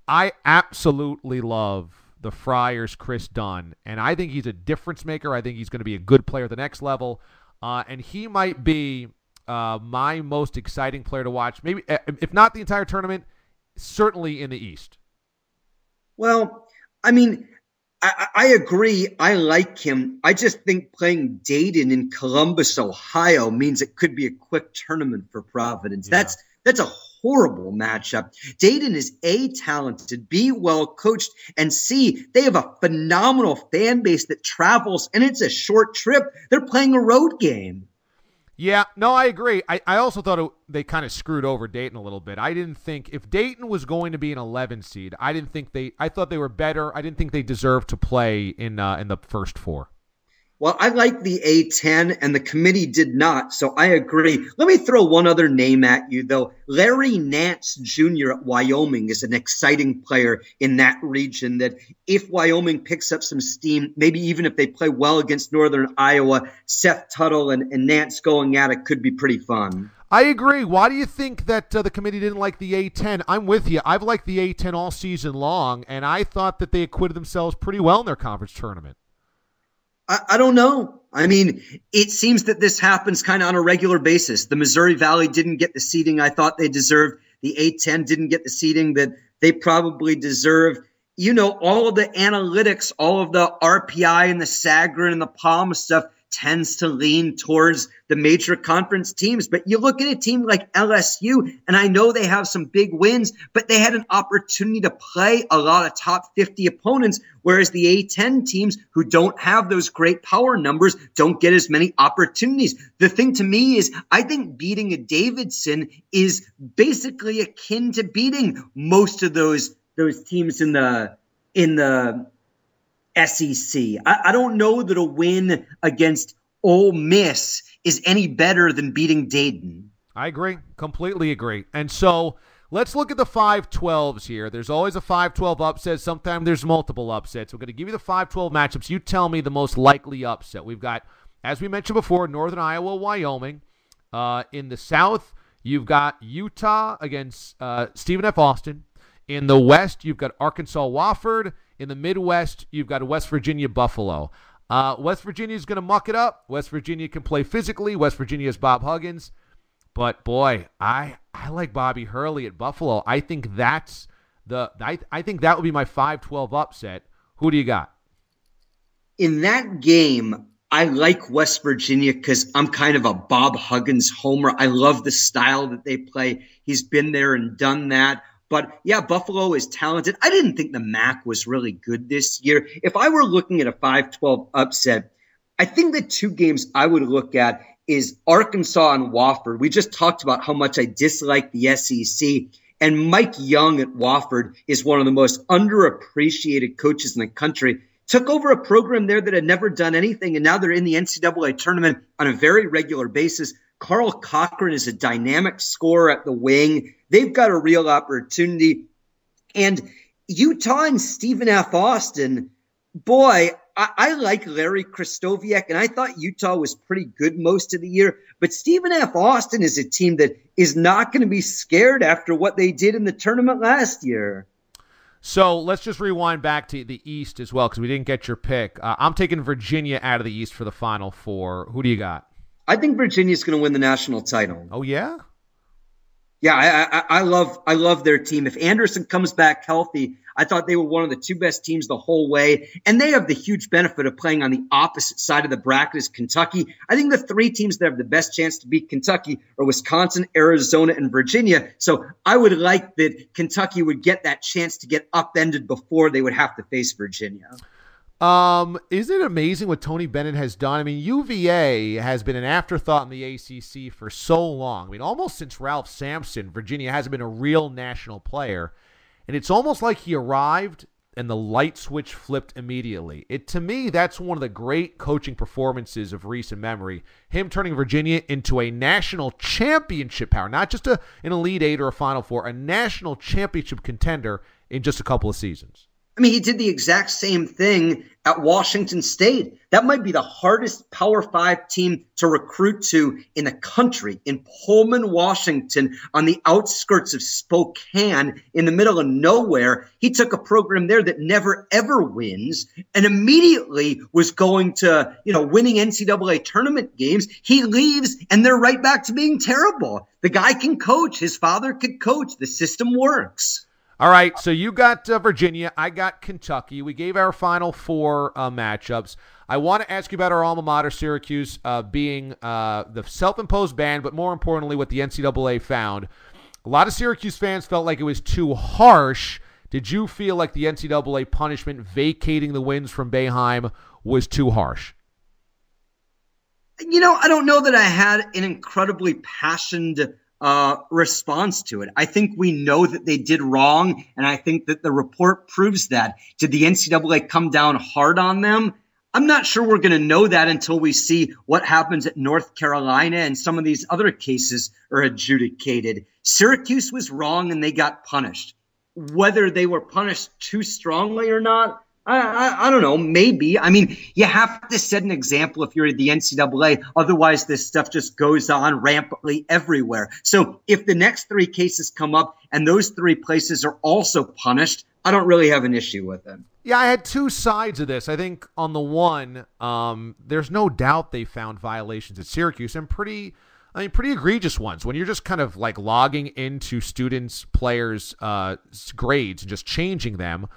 I absolutely love the Friars' Chris Dunn, and I think he's a difference maker. I think he's going to be a good player at the next level. And he might be my most exciting player to watch. Maybe, if not the entire tournament, certainly in the East. Well, I mean, I agree. I like him. I just think playing Dayton in Columbus, Ohio means it could be a quick tournament for Providence. Yeah. That's a horrible matchup. Dayton is A, talented, B, well coached, and C, they have a phenomenal fan base that travels, and it's a short trip. They're playing a road game. Yeah, no, I agree. I also thought they kind of screwed over Dayton a little bit. I didn't think if Dayton was going to be an 11 seed, I thought they were better. I didn't think they deserved to play in the first 4. Well, I like the A10, and the committee did not, so I agree. Let me throw one other name at you, though. Larry Nance Jr. at Wyoming is an exciting player in that region that if Wyoming picks up some steam, maybe even if they play well against Northern Iowa, Seth Tuttle and Nance going at it could be pretty fun. I agree. Why do you think that the committee didn't like the A10? I'm with you. I've liked the A10 all season long, and I thought that they acquitted themselves pretty well in their conference tournament. I don't know. I mean, it seems that this happens kind of on a regular basis. The Missouri Valley didn't get the seeding I thought they deserved. The A10 didn't get the seeding that they probably deserve. You know, all of the analytics, all of the RPI and the Sagarin and the Palm stuff tends to lean towards the major conference teams. But you look at a team like LSU, and I know they have some big wins, but they had an opportunity to play a lot of top 50 opponents, whereas the A10 teams who don't have those great power numbers don't get as many opportunities. The thing to me is I think beating a Davidson is basically akin to beating most of those teams in the SEC. I don't know that a win against Ole Miss is any better than beating Dayton. I agree. Completely agree. And so Let's look at the 5-12s here. There's always a 5-12 upset. Sometimes there's multiple upsets. We're going to give you the 5-12 matchups. You tell me the most likely upset. We've got, as we mentioned before, Northern Iowa, Wyoming. In the South, you've got Utah against Stephen F. Austin. In the West, you've got Arkansas, Wofford. In the Midwest, you've got West Virginia, Buffalo. West Virginia is going to muck it up. West Virginia can play physically. West Virginia is Bob Huggins. But, boy, I like Bobby Hurley at Buffalo. I think that's I think that would be my 5-12 upset. Who do you got? In that game, I like West Virginia because I'm kind of a Bob Huggins homer. I love the style that they play. He's been there and done that. But, yeah, Buffalo is talented. I didn't think the MAC was really good this year. If I were looking at a 5-12 upset, I think the two games I would look at is Arkansas and Wofford. We just talked about how much I dislike the SEC. And Mike Young at Wofford is one of the most underappreciated coaches in the country. Took over a program there that had never done anything, and now they're in the NCAA tournament on a very regular basis. Carl Cochran is a dynamic scorer at the wing. They've got a real opportunity. And Utah and Stephen F. Austin, boy, I like Larry Kristoviak, and I thought Utah was pretty good most of the year. But Stephen F. Austin is a team that is not going to be scared after what they did in the tournament last year. So let's just rewind back to the East as well because we didn't get your pick. I'm taking Virginia out of the East for the Final Four. Who do you got? I think Virginia's going to win the national title. Oh, yeah? Yeah, I love their team. If Anderson comes back healthy, I thought they were one of the two best teams the whole way. And they have the huge benefit of playing on the opposite side of the bracket as Kentucky. I think the three teams that have the best chance to beat Kentucky are Wisconsin, Arizona, and Virginia. So I would like that Kentucky would get that chance to get upended before they would have to face Virginia. Isn't it amazing what Tony Bennett has done? I mean, UVA has been an afterthought in the ACC for so long. I mean, almost since Ralph Sampson, Virginia hasn't been a real national player. And it's almost like he arrived and the light switch flipped immediately. To me, that's one of the great coaching performances of recent memory. Him turning Virginia into a national championship power, not just an Elite Eight or a Final Four, a national championship contender in just a couple of seasons. I mean, he did the exact same thing at Washington State. That might be the hardest Power 5 team to recruit to in the country, in Pullman, Washington, on the outskirts of Spokane, in the middle of nowhere. He took a program there that never, ever wins and immediately was going to, winning NCAA tournament games. He leaves and they're right back to being terrible. The guy can coach. His father could coach. The system works. All right, so you got Virginia. I got Kentucky. We gave our Final Four matchups. I want to ask you about our alma mater, Syracuse, being the self-imposed ban, but more importantly, what the NCAA found. A lot of Syracuse fans felt like it was too harsh. Did you feel like the NCAA punishment vacating the wins from Boeheim was too harsh? I don't know that I had an incredibly passionate response to it. I think we know that they did wrong, and I think that the report proves that. Did the NCAA come down hard on them? I'm not sure we're going to know that until we see what happens at North Carolina and some of these other cases are adjudicated. Syracuse was wrong and they got punished. Whether they were punished too strongly or not, I don't know, maybe. I mean, you have to set an example if you're the NCAA. Otherwise, this stuff just goes on rampantly everywhere. So if the next three cases come up and those three places are also punished, I don't really have an issue with it. Yeah, I had two sides of this. I think on the one, there's no doubt they found violations at Syracuse and pretty egregious ones. When you're just kind of like logging into students, players' grades and just changing them,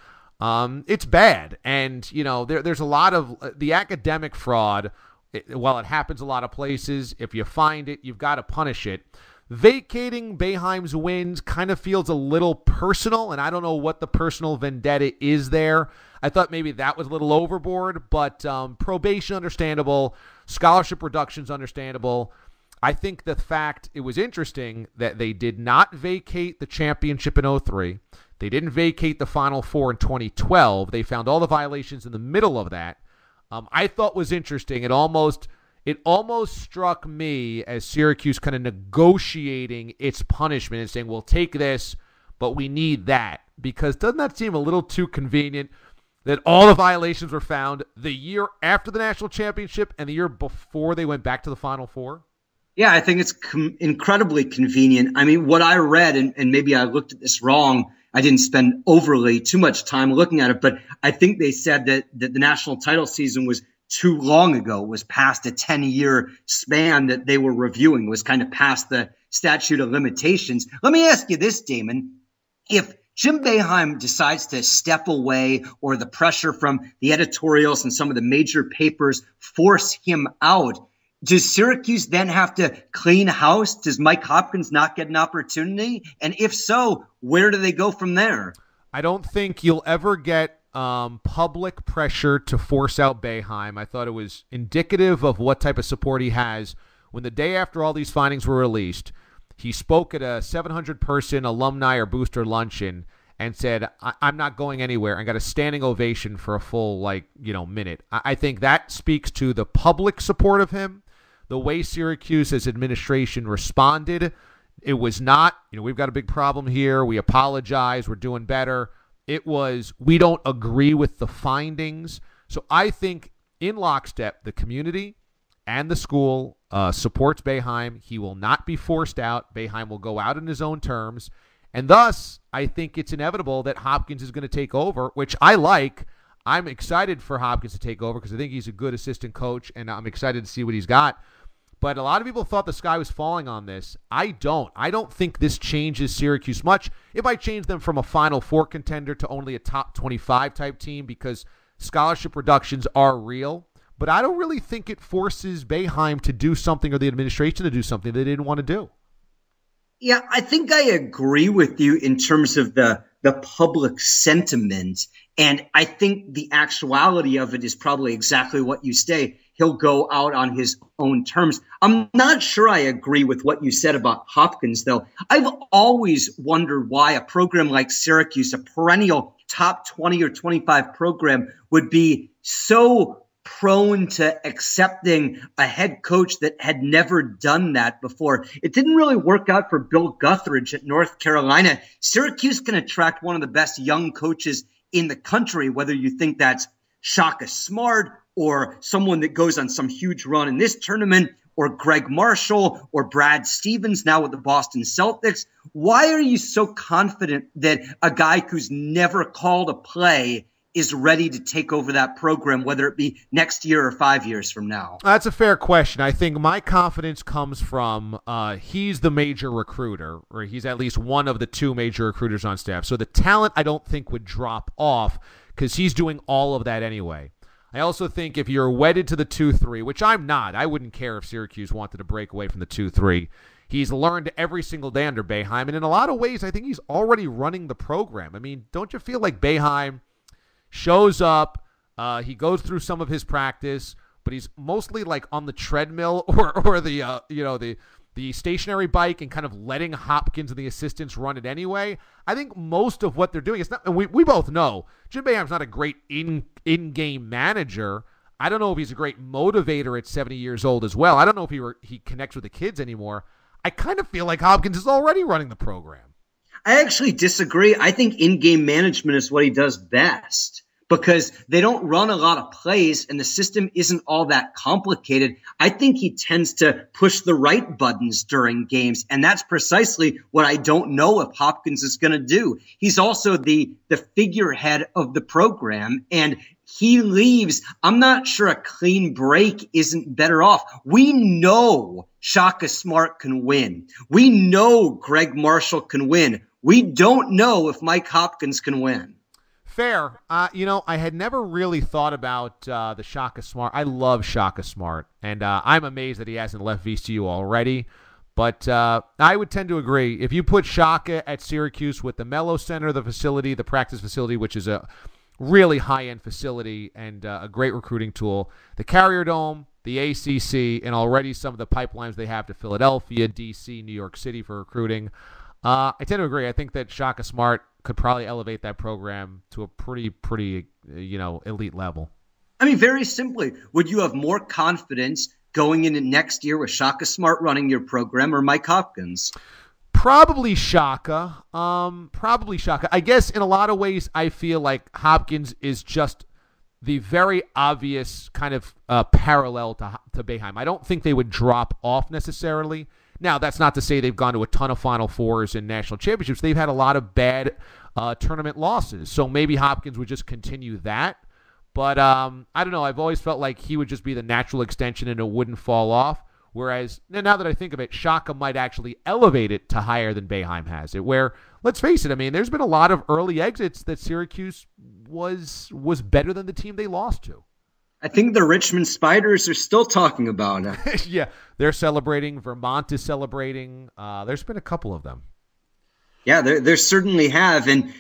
it's bad. And, there's a lot of the academic fraud. While it happens a lot of places, if you find it, you've got to punish it. Vacating Boeheim's wins kind of feels a little personal, and I don't know what the personal vendetta is there. I thought maybe that was a little overboard, but probation understandable, scholarship reductions understandable. I think the fact it was interesting that they did not vacate the championship in 2003. They didn't vacate the Final Four in 2012. They found all the violations in the middle of that. I thought was interesting. It almost struck me as Syracuse kind of negotiating its punishment and saying, we'll take this, but we need that, because doesn't that seem a little too convenient that all the violations were found the year after the national championship and the year before they went back to the Final Four? Yeah, I think it's incredibly convenient. I mean, what I read, and maybe I looked at this wrong, I didn't spend overly too much time looking at it, but I think they said that the national title season was too long ago, was past a 10-year span that they were reviewing, was kind of past the statute of limitations. Let me ask you this, Damon. If Jim Boeheim decides to step away, or the pressure from the editorials and some of the major papers force him out, does Syracuse then have to clean house? Does Mike Hopkins not get an opportunity? And if so, where do they go from there? I don't think you'll ever get public pressure to force out Boeheim. I thought it was indicative of what type of support he has. When the day after all these findings were released, he spoke at a 700-person alumni or booster luncheon and said, I'm not going anywhere, and got a standing ovation for a full minute. I think that speaks to the public support of him. The way Syracuse's administration responded, it was not, we've got a big problem here, we apologize, we're doing better. It was, we don't agree with the findings. So I think in lockstep, the community and the school supports Boeheim. He will not be forced out. Boeheim will go out on his own terms. And thus, I think it's inevitable that Hopkins is going to take over, which I like. I'm excited for Hopkins to take over because I think he's a good assistant coach, and I'm excited to see what he's got. But a lot of people thought the sky was falling on this. I don't. I don't think this changes Syracuse much. It might change them from a Final Four contender to only a top 25 type team because scholarship reductions are real. But I don't really think it forces Boeheim to do something or the administration to do something they didn't want to do. Yeah, I think I agree with you in terms of the public sentiment. And I think the actuality of it is probably exactly what you say. He'll go out on his own terms. I'm not sure I agree with what you said about Hopkins, though. I've always wondered why a program like Syracuse, a perennial top 20 or 25 program, would be so prone to accepting a head coach that had never done that before. It didn't really work out for Bill Guthridge at North Carolina. Syracuse can attract one of the best young coaches in the country, whether you think that's Shaka Smart or someone that goes on some huge run in this tournament, or Greg Marshall or Brad Stevens now with the Boston Celtics. Why are you so confident that a guy who's never called a play is ready to take over that program, whether it be next year or 5 years from now? That's a fair question. I think my confidence comes from he's the major recruiter, or he's at least one of the two major recruiters on staff. So the talent I don't think would drop off because he's doing all of that anyway. I also think if you're wedded to the 2-3, which I'm not, I wouldn't care if Syracuse wanted to break away from the 2-3. He's learned every single day under Boeheim, and in a lot of ways, I think he's already running the program. I mean, don't you feel like Boeheim shows up, he goes through some of his practice, but he's mostly like on the treadmill or the stationary bike and kind of letting Hopkins and the assistants run it anyway. I think most of what they're doing is not, and we both know Jim Boeheim's not a great in-game manager. I don't know if he's a great motivator at 70 years old as well. I don't know if he connects with the kids anymore. I kind of feel like Hopkins is already running the program. I actually disagree. I think in-game management is what he does best, because they don't run a lot of plays and the system isn't all that complicated. I think he tends to push the right buttons during games, and that's precisely what I don't know if Hopkins is going to do. He's also the figurehead of the program, and he leaves. I'm not sure a clean break isn't better off. We know Shaka Smart can win. We know Greg Marshall can win. We don't know if Mike Hopkins can win. Fair. I had never really thought about the Shaka Smart. I love Shaka Smart, and I'm amazed that he hasn't left VCU already. But I would tend to agree. If you put Shaka at Syracuse with the Mello Center, the facility, the practice facility, which is a really high-end facility and a great recruiting tool, the Carrier Dome, the ACC, and already some of the pipelines they have to Philadelphia, D.C., New York City for recruiting, I tend to agree. I think that Shaka Smart could probably elevate that program to a pretty elite level. I mean, very simply, would you have more confidence going into next year with Shaka Smart running your program or Mike Hopkins? Probably Shaka. I guess in a lot of ways, I feel like Hopkins is just the very obvious kind of parallel to Boeheim. I don't think they would drop off necessarily. Now, that's not to say they've gone to a ton of Final Fours and national championships. They've had a lot of bad tournament losses. So maybe Hopkins would just continue that. But I don't know. I've always felt like he would just be the natural extension and it wouldn't fall off. Whereas, now that I think of it, Shaka might actually elevate it to higher than Boeheim has it. Where, let's face it, I mean, there's been a lot of early exits that Syracuse was better than the team they lost to. I think the Richmond Spiders are still talking about it. Yeah, they're celebrating. Vermont is celebrating. There's been a couple of them. Yeah, there certainly have. And,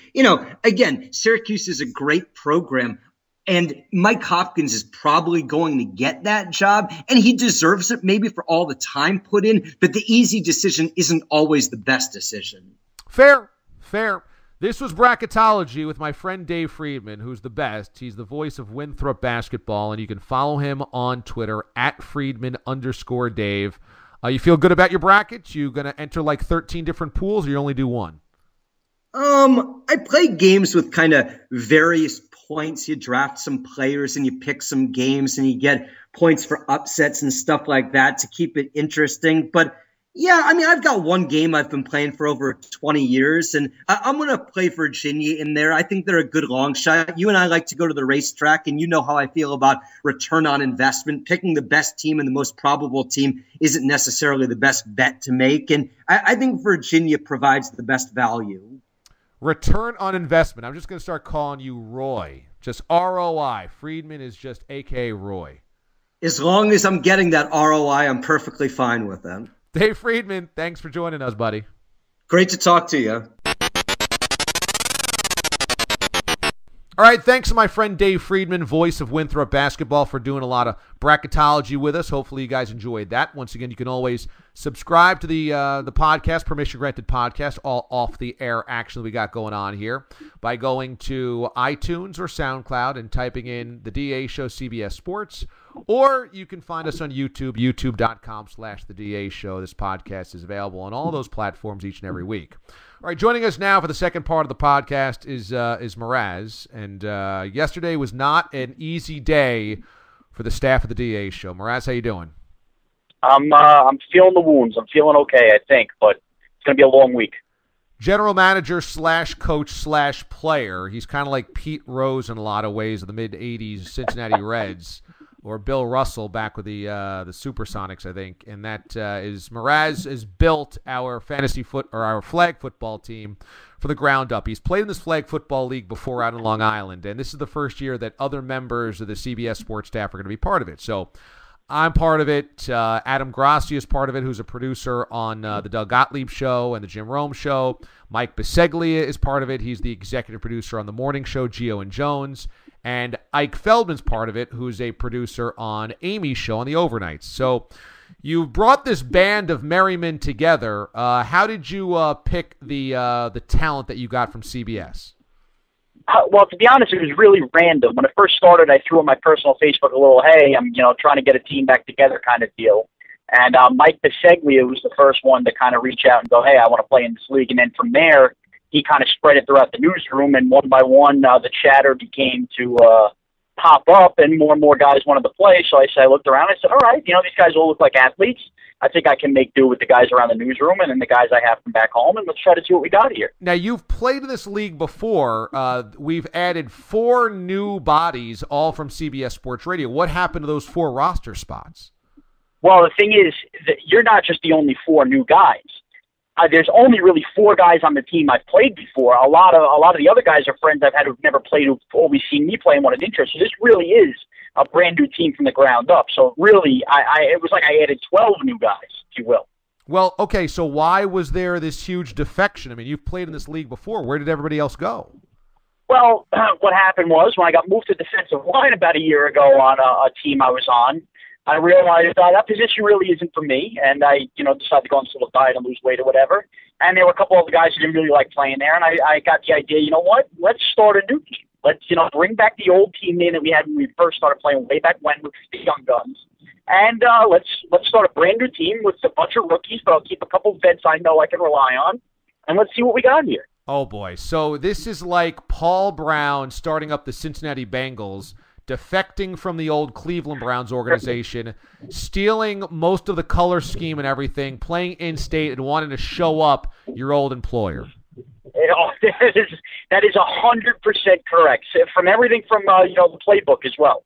again, Syracuse is a great program. And Mike Hopkins is probably going to get that job, and he deserves it maybe for all the time put in, but the easy decision isn't always the best decision. Fair. This was Bracketology with my friend Dave Friedman, who's the best. He's the voice of Winthrop basketball, and you can follow him on Twitter at Friedman_Dave. You feel good about your brackets? You going to enter like 13 different pools, or you only do one? I play games with kind of various points. You draft some players and you pick some games and you get points for upsets and stuff like that to keep it interesting. But yeah, I mean, I've got one game I've been playing for over 20 years, and I'm going to play Virginia in there. I think they're a good long shot. You and I like to go to the racetrack, and you know how I feel about return on investment. Picking the best team and the most probable team isn't necessarily the best bet to make, and I think Virginia provides the best value. Return on investment. I'm just going to start calling you Roy. Just ROI. Friedman is just AKA Roy. As long as I'm getting that ROI, I'm perfectly fine with them. Dave Friedman, thanks for joining us, buddy. Great to talk to you. All right, thanks to my friend Dave Friedman, voice of Winthrop basketball, for doing a lot of bracketology with us. Hopefully you guys enjoyed that. Once again, you can always subscribe to the podcast, Permission Granted Podcast, all off-the-air action that we got going on here, by going to iTunes or SoundCloud and typing in The DA Show CBS Sports, or you can find us on YouTube, youtube.com/The DA Show. This podcast is available on all those platforms each and every week. All right, joining us now for the second part of the podcast is Mraz, and yesterday was not an easy day for the staff of the DA Show. Mraz, how you doing? I'm feeling the wounds. I'm feeling okay, I think, but it's going to be a long week. General manager / coach / player. He's kind of like Pete Rose in a lot of ways of the mid-'80s Cincinnati Reds, or Bill Russell back with the Supersonics, I think. And that is Mraz has built our our flag football team for the ground up. He's played in this flag football league before out in Long Island, and this is the first year that other members of the CBS sports staff are going to be part of it. So I'm part of it. Adam Grassi is part of it, who's a producer on the Doug Gottlieb Show and the Jim Rome Show. Mike Biseglia is part of it. He's the executive producer on the morning show, Gio and Jones. And Ike Feldman's part of it, who's a producer on Amy's show on the overnights. So you brought this band of merry men together. How did you pick the talent that you got from CBS? Well, to be honest, it was really random. When it first started, I threw on my personal Facebook a little, hey, I'm trying to get a team back together kind of deal. And Mike Biseglia was the first one to kind of reach out and go, hey, I want to play in this league. And then from there, he kind of spread it throughout the newsroom, and one by one, the chatter began to pop up, and more guys wanted to play. So I looked around, I said, all right, these guys all look like athletes. I think I can make do with the guys around the newsroom and then the guys I have from back home, and let's try to see what we got here. Now, you've played in this league before. We've added 4 new bodies, all from CBS Sports Radio. What happened to those 4 roster spots? Well, the thing is that you're not just the only 4 new guys. There's only really 4 guys on the team I've played before. A lot of the other guys are friends I've had who've never played, who've always seen me play and wanted interest. So this really is a brand new team from the ground up. So really, it was like I added 12 new guys, if you will. Well, okay, so why was there this huge defection? I mean, you've played in this league before. Where did everybody else go? Well, what happened was when I got moved to defensive line about a year ago on a team I was on, I realized that position really isn't for me, and I, decided to go on a diet and lose weight or whatever. And there were a couple of the guys who didn't really like playing there, and I got the idea, you know what? Let's start a new team. Let's, bring back the old team name that we had when we first started playing way back when with the Young Guns, And let's start a brand new team with a bunch of rookies, but I'll keep a couple vets I know I can rely on, and let's see what we got here. Oh, boy. So this is like Paul Brown starting up the Cincinnati Bengals, defecting from the old Cleveland Browns organization, stealing most of the color scheme and everything, playing in-state, and wanting to show up your old employer. That is 100% correct. From everything from the playbook as well.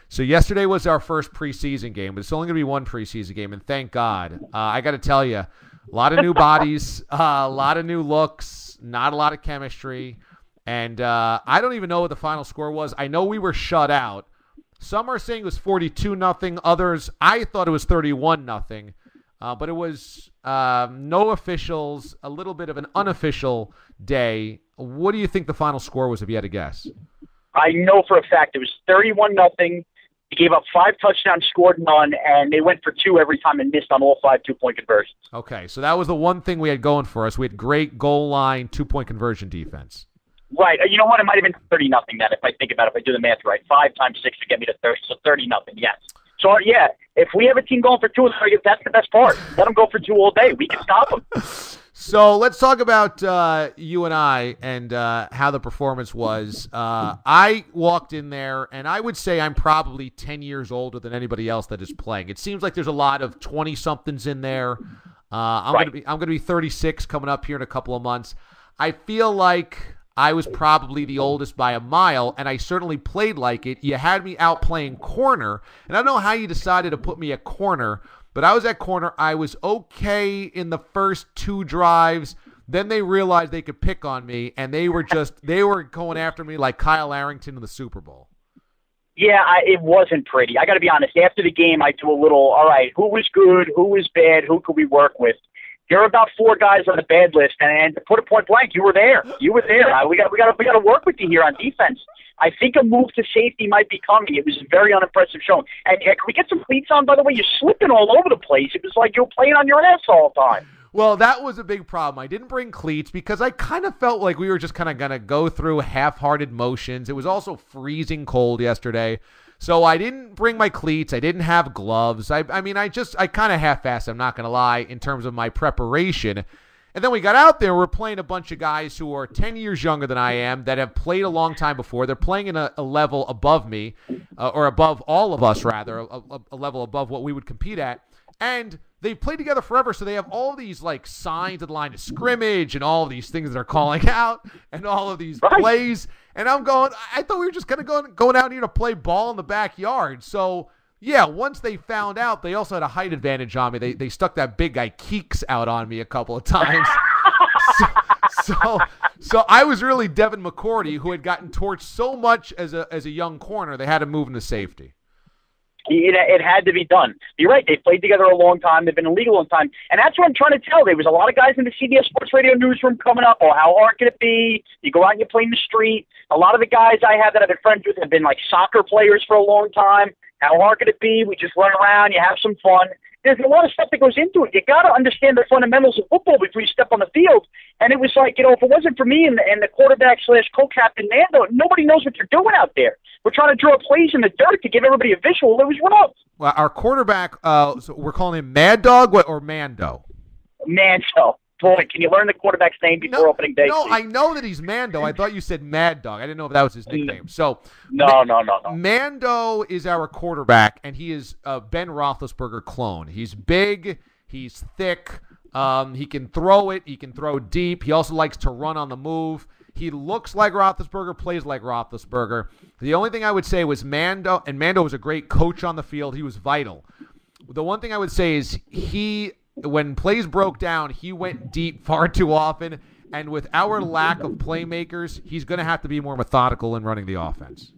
So yesterday was our first preseason game, but it's only going to be one preseason game, and thank God. I got to tell you, a lot of new bodies, a lot of new looks, not a lot of chemistry, and I don't even know what the final score was. I know we were shut out. Some are saying it was 42-0. Others, I thought it was 31-0. But it was no officials, a little bit of an unofficial day. What do you think the final score was, if you had to guess? I know for a fact it was 31-0. They gave up 5 touchdowns, scored none, and they went for 2 every time and missed on all 5 2-point conversions. Okay, so that was the one thing we had going for us. We had great goal line 2-point conversion defense. Right. You know what? It might have been 30-0 then if I think about it, if I do the math right. 5 times 6 to get me to 30, so 30-0, yes. So, yeah, if we have a team going for 2, that's the best part. Let them go for 2 all day. We can stop them. So let's talk about you and I and how the performance was. I walked in there, and I would say I'm probably 10 years older than anybody else that is playing. It seems like there's a lot of 20-somethings in there. I'm going to be 36 coming up here in a couple of months. I feel like I was probably the oldest by a mile, and I certainly played like it. You had me out playing corner, and I don't know how you decided to put me at corner, but I was at corner. I was okay in the first 2 drives. Then they realized they could pick on me, and they were going after me like Kyle Arrington in the Super Bowl. Yeah, it wasn't pretty. I got to be honest. After the game, I do a little, all right, who was good, who was bad, who could we work with? There are about 4 guys on the bad list, and to put it point blank, you were there. You were there. We got to work with you here on defense. I think a move to safety might be coming. It was a very unimpressive showing. And can we get some cleats on, by the way? You're slipping all over the place. It was like you were playing on your ass all the time. Well, that was a big problem. I didn't bring cleats because I kind of felt like we were just kind of going to go through half-hearted motions. It was also freezing cold yesterday. So I didn't bring my cleats. I didn't have gloves. I kind of half-assed, I'm not going to lie, in terms of my preparation. And then we got out there. We're playing a bunch of guys who are 10 years younger than I am that have played a long time before. They're playing in a level above me, or above all of us, rather, a level above what we would compete at. And they've played together forever, so they have all these like signs at the line of scrimmage and all of these things that they're calling out and all of these plays. And I'm going, I thought we were just going to go down here to play ball in the backyard. So, yeah, once they found out, they also had a height advantage on me. They stuck that big guy Keeks out on me a couple of times. So I was really Devin McCourty, who had gotten torched so much as a young corner, they had to move into safety. It had to be done. You're right. They played together a long time. They've been in the league a long time. And that's what I'm trying to tell. There was a lot of guys in the CBS Sports Radio newsroom coming up. Oh, how hard can it be? You go out and you play in the street. A lot of the guys I have that I've been friends with have been like soccer players for a long time. How hard can it be? We just run around. You have some fun. There's a lot of stuff that goes into it. You got to understand the fundamentals of football before you step on the field. And it was like, if it wasn't for me and the quarterback / co-captain Nando, nobody knows what you're doing out there. We're trying to draw plays in the dirt to give everybody a visual. It was rough. Well, our quarterback, so we're calling him Mad Dog or Mando? Mando. Boy, can you learn the quarterback's name before opening day? No, please? I know that he's Mando. I thought you said Mad Dog. I didn't know if that was his nickname. So No. Mando is our quarterback, and he is a Ben Roethlisberger clone. He's big. He's thick. He can throw it. He can throw deep. He also likes to run on the move. He looks like Roethlisberger, plays like Roethlisberger. The only thing I would say was Mando, and Mando was a great coach on the field. He was vital. The one thing I would say is when plays broke down, he went deep far too often, and with our lack of playmakers, he's going to have to be more methodical in running the offense.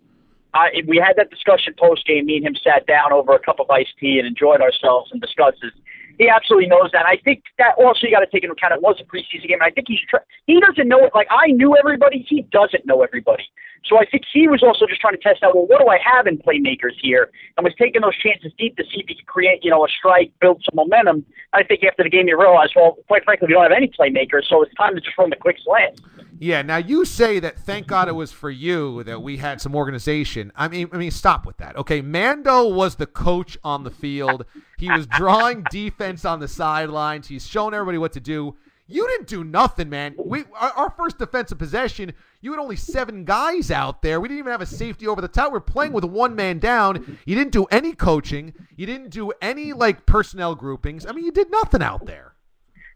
We had that discussion post-game. Me and him sat down over a cup of iced tea and enjoyed ourselves and discussed this. He absolutely knows that. I think that also you got to take into account it was a preseason game. And I think he doesn't know it. Like I knew everybody, he doesn't know everybody. So I think he was also just trying to test out, well, what do I have in playmakers here? And was taking those chances deep to see if he could create, a strike, build some momentum. I think after the game you realize, well, quite frankly, we don't have any playmakers, so it's time to just run the quick slant. Yeah, now you say that thank God it was for you that we had some organization. I mean, stop with that. Okay, Mando was the coach on the field. He was drawing defense on the sidelines. He's showing everybody what to do. You didn't do nothing, man. Our first defensive possession, you had only 7 guys out there. We didn't even have a safety over the top. We're playing with 1 man down. You didn't do any coaching. You didn't do any, personnel groupings. I mean, you did nothing out there.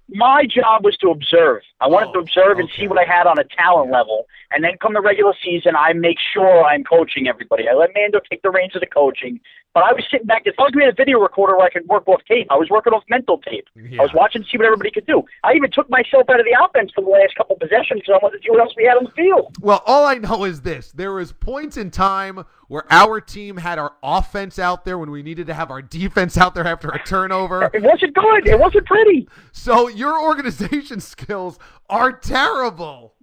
My job was to observe. I wanted to observe and see what I had on a talent level. And then come the regular season, I make sure I'm coaching everybody. I let Mando take the reins of the coaching. But I was sitting back. It's like we had a video recorder where I could work off tape. I was working off mental tape. Yeah. I was watching to see what everybody could do. I even took myself out of the offense for the last couple possessions because I wanted to see what else we had on the field. Well, all I know is this. There was points in time where our team had our offense out there when we needed to have our defense out there after a turnover. It wasn't good. It wasn't pretty. So your organization skills are terrible.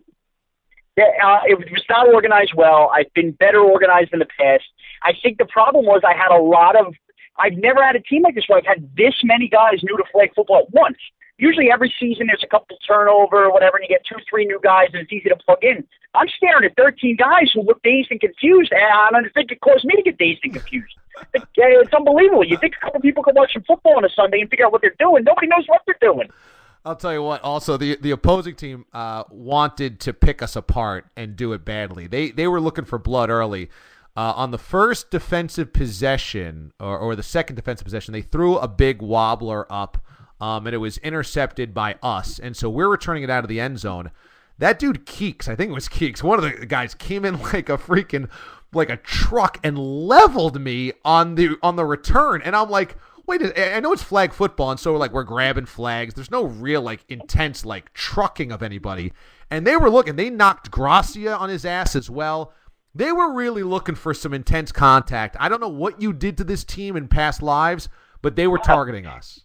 Yeah, it was not organized well. I've been better organized in the past. I think the problem was I've never had a team like this where I've had this many guys new to flag football at once. Usually every season there's a couple turnover or whatever, and you get 2-3 new guys, and it's easy to plug in. I'm staring at 13 guys who look dazed and confused, and I think it caused me to get dazed and confused. It's unbelievable. You think a couple people could watch some football on a Sunday and figure out what they're doing. Nobody knows what they're doing. I'll tell you what, also, the opposing team wanted to pick us apart and do it badly. They were looking for blood early. On the first defensive possession, or the second defensive possession, they threw a big wobbler up, and it was intercepted by us. And so we're returning it out of the end zone. That dude Keeks, I think it was Keeks, one of the guys came in like a truck and leveled me on the return. And I'm like, wait, I know it's flag football, and so we're grabbing flags. There's no real intense trucking of anybody. And they were looking. They knocked Gracia on his ass as well. They were really looking for some intense contact. I don't know what you did to this team in past lives, but they were targeting us.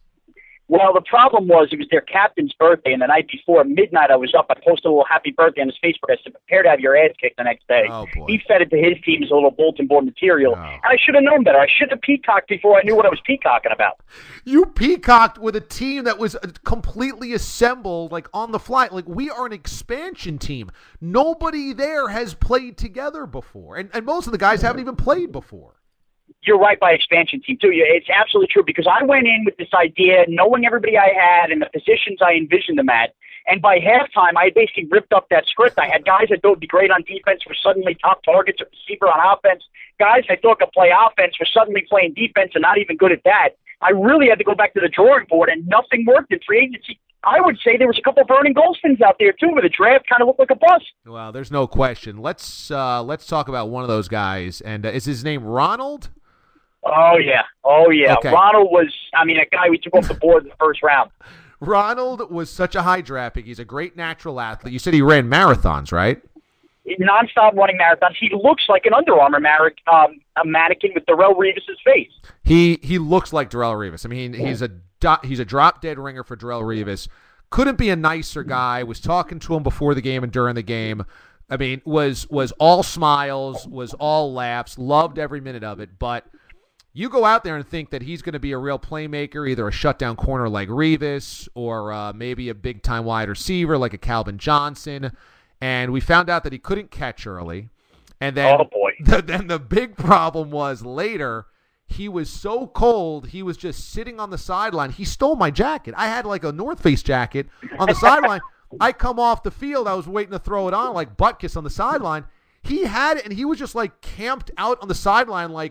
Well, the problem was it was their captain's birthday, and the night before, at midnight, I was up. I posted a little happy birthday on his Facebook. I said, prepare to have your ass kicked the next day. Oh, boy. He fed it to his team as a little bulletin board material. Oh. And I should have known better. I should have peacocked before I knew what I was peacocking about. You peacocked with a team that was completely assembled, on the fly. We are an expansion team. Nobody there has played together before, and most of the guys haven't even played before. You're right by expansion team, too. It's absolutely true because I went in with this idea, knowing everybody I had and the positions I envisioned them at. And by halftime, I had basically ripped up that script. I had guys I thought would be great on defense were suddenly top targets at receiver on offense. Guys I thought could play offense were suddenly playing defense and not even good at that. I really had to go back to the drawing board, and nothing worked in free agency. I would say there was a couple of Vernon Goldstons out there, too, where the draft kind of looked like a bust. Well, there's no question. Let's talk about one of those guys. And is his name Ronald? Oh, yeah. Okay. Ronald was, a guy we took off the board in the first round. Ronald was such a high draft pick. He's a great natural athlete. You said he ran marathons, right? Non-stop running marathons. He looks like an Under Armour a mannequin with Darrelle Revis' face. He looks like Darrelle Revis. He's a drop-dead ringer for Darrelle Revis. Couldn't be a nicer guy. Was talking to him before the game and during the game. Was all smiles, was all laughs, loved every minute of it, but you go out there and think that he's going to be a real playmaker, either a shutdown corner like Revis or maybe a big-time wide receiver like a Calvin Johnson. And we found out that he couldn't catch early. And then, then the big problem was later, he was so cold, he was just sitting on the sideline. He stole my jacket. I had a North Face jacket on the sideline. I come off the field. I was waiting to throw it on like butt kiss on the sideline. He had it, and he was just camped out on the sideline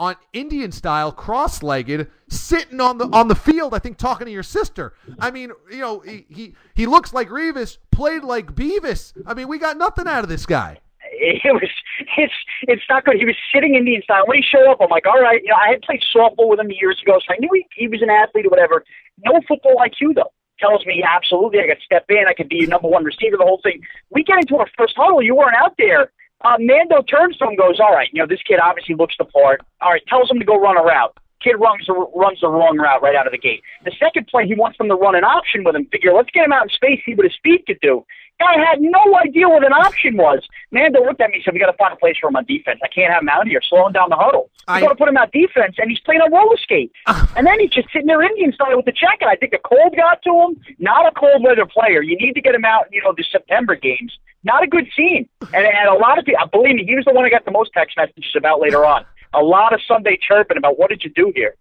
on Indian style, cross-legged, sitting on the field, I think talking to your sister. He looks like Revis, played like Beavis. We got nothing out of this guy. It's not good. He was sitting Indian style. When he showed up, I'm like, all right, I had played softball with him years ago, so I knew he was an athlete or whatever. No football IQ, though. Tells me, absolutely, I got to step in. I could be your number one receiver, the whole thing. We get into our first huddle. You weren't out there. Mando turns to him and goes, all right, this kid obviously looks the part. All right, tells him to go run a route. Kid runs the wrong route right out of the gate. The second play, he wants them to run an option with him. Figure, let's get him out in space, see what his speed could do. Guy had no idea what an option was. Mando looked at me and said, we got to find a place for him on defense. I can't have him out here slowing down the huddle. We got to put him out defense, and he's playing on roller skates. And then he's just sitting there Indian style with the jacket. I think the cold got to him. Not a cold weather player. You need to get him out in, the September games Not a good scene. And a lot of people, believe me, he was the one I got the most text messages about later on. A lot of Sunday chirping about what did you do here.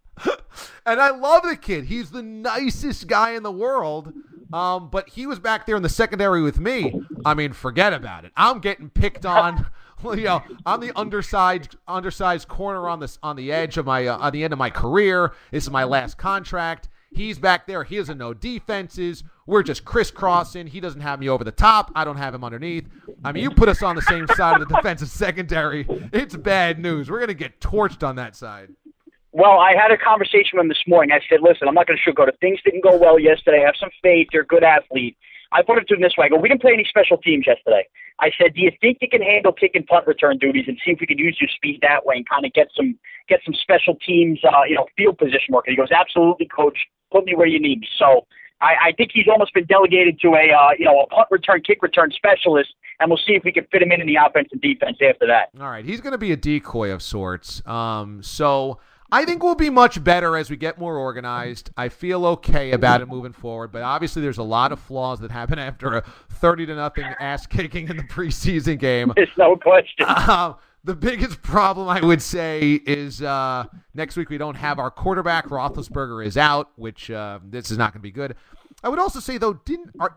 And I love the kid. He's the nicest guy in the world. But he was back there in the secondary with me. I mean, forget about it. I'm getting picked on. Well, I'm the undersized corner on the edge of my on the end of my career. This is my last contract. He's back there. He doesn't know defenses. We're just crisscrossing. He doesn't have me over the top. I don't have him underneath. I mean, you put us on the same side of the defensive secondary. It's bad news. We're going to get torched on that side. Well, I had a conversation with him this morning. I said, listen, I'm not going to sugarcoat it. Things didn't go well yesterday. I have some faith. You're a good athlete. I put it to him this way. I go, we didn't play any special teams yesterday. I said, do you think you can handle kick and punt return duties and see if we could use your speed that way and kind of get some special teams, field position work? And he goes, absolutely, coach. Put me where you need me. So I think he's almost been delegated to a punt return, kick return specialist, and we'll see if we can fit him in the offense and defense after that. All right, he's going to be a decoy of sorts. So I think we'll be much better as we get more organized. I feel okay about it moving forward, but obviously there's a lot of flaws that happen after a 30-0 ass kicking in the preseason game. There's no question. The biggest problem, I would say, is next week we don't have our quarterback. Roethlisberger is out, which this is not going to be good. I would also say, though,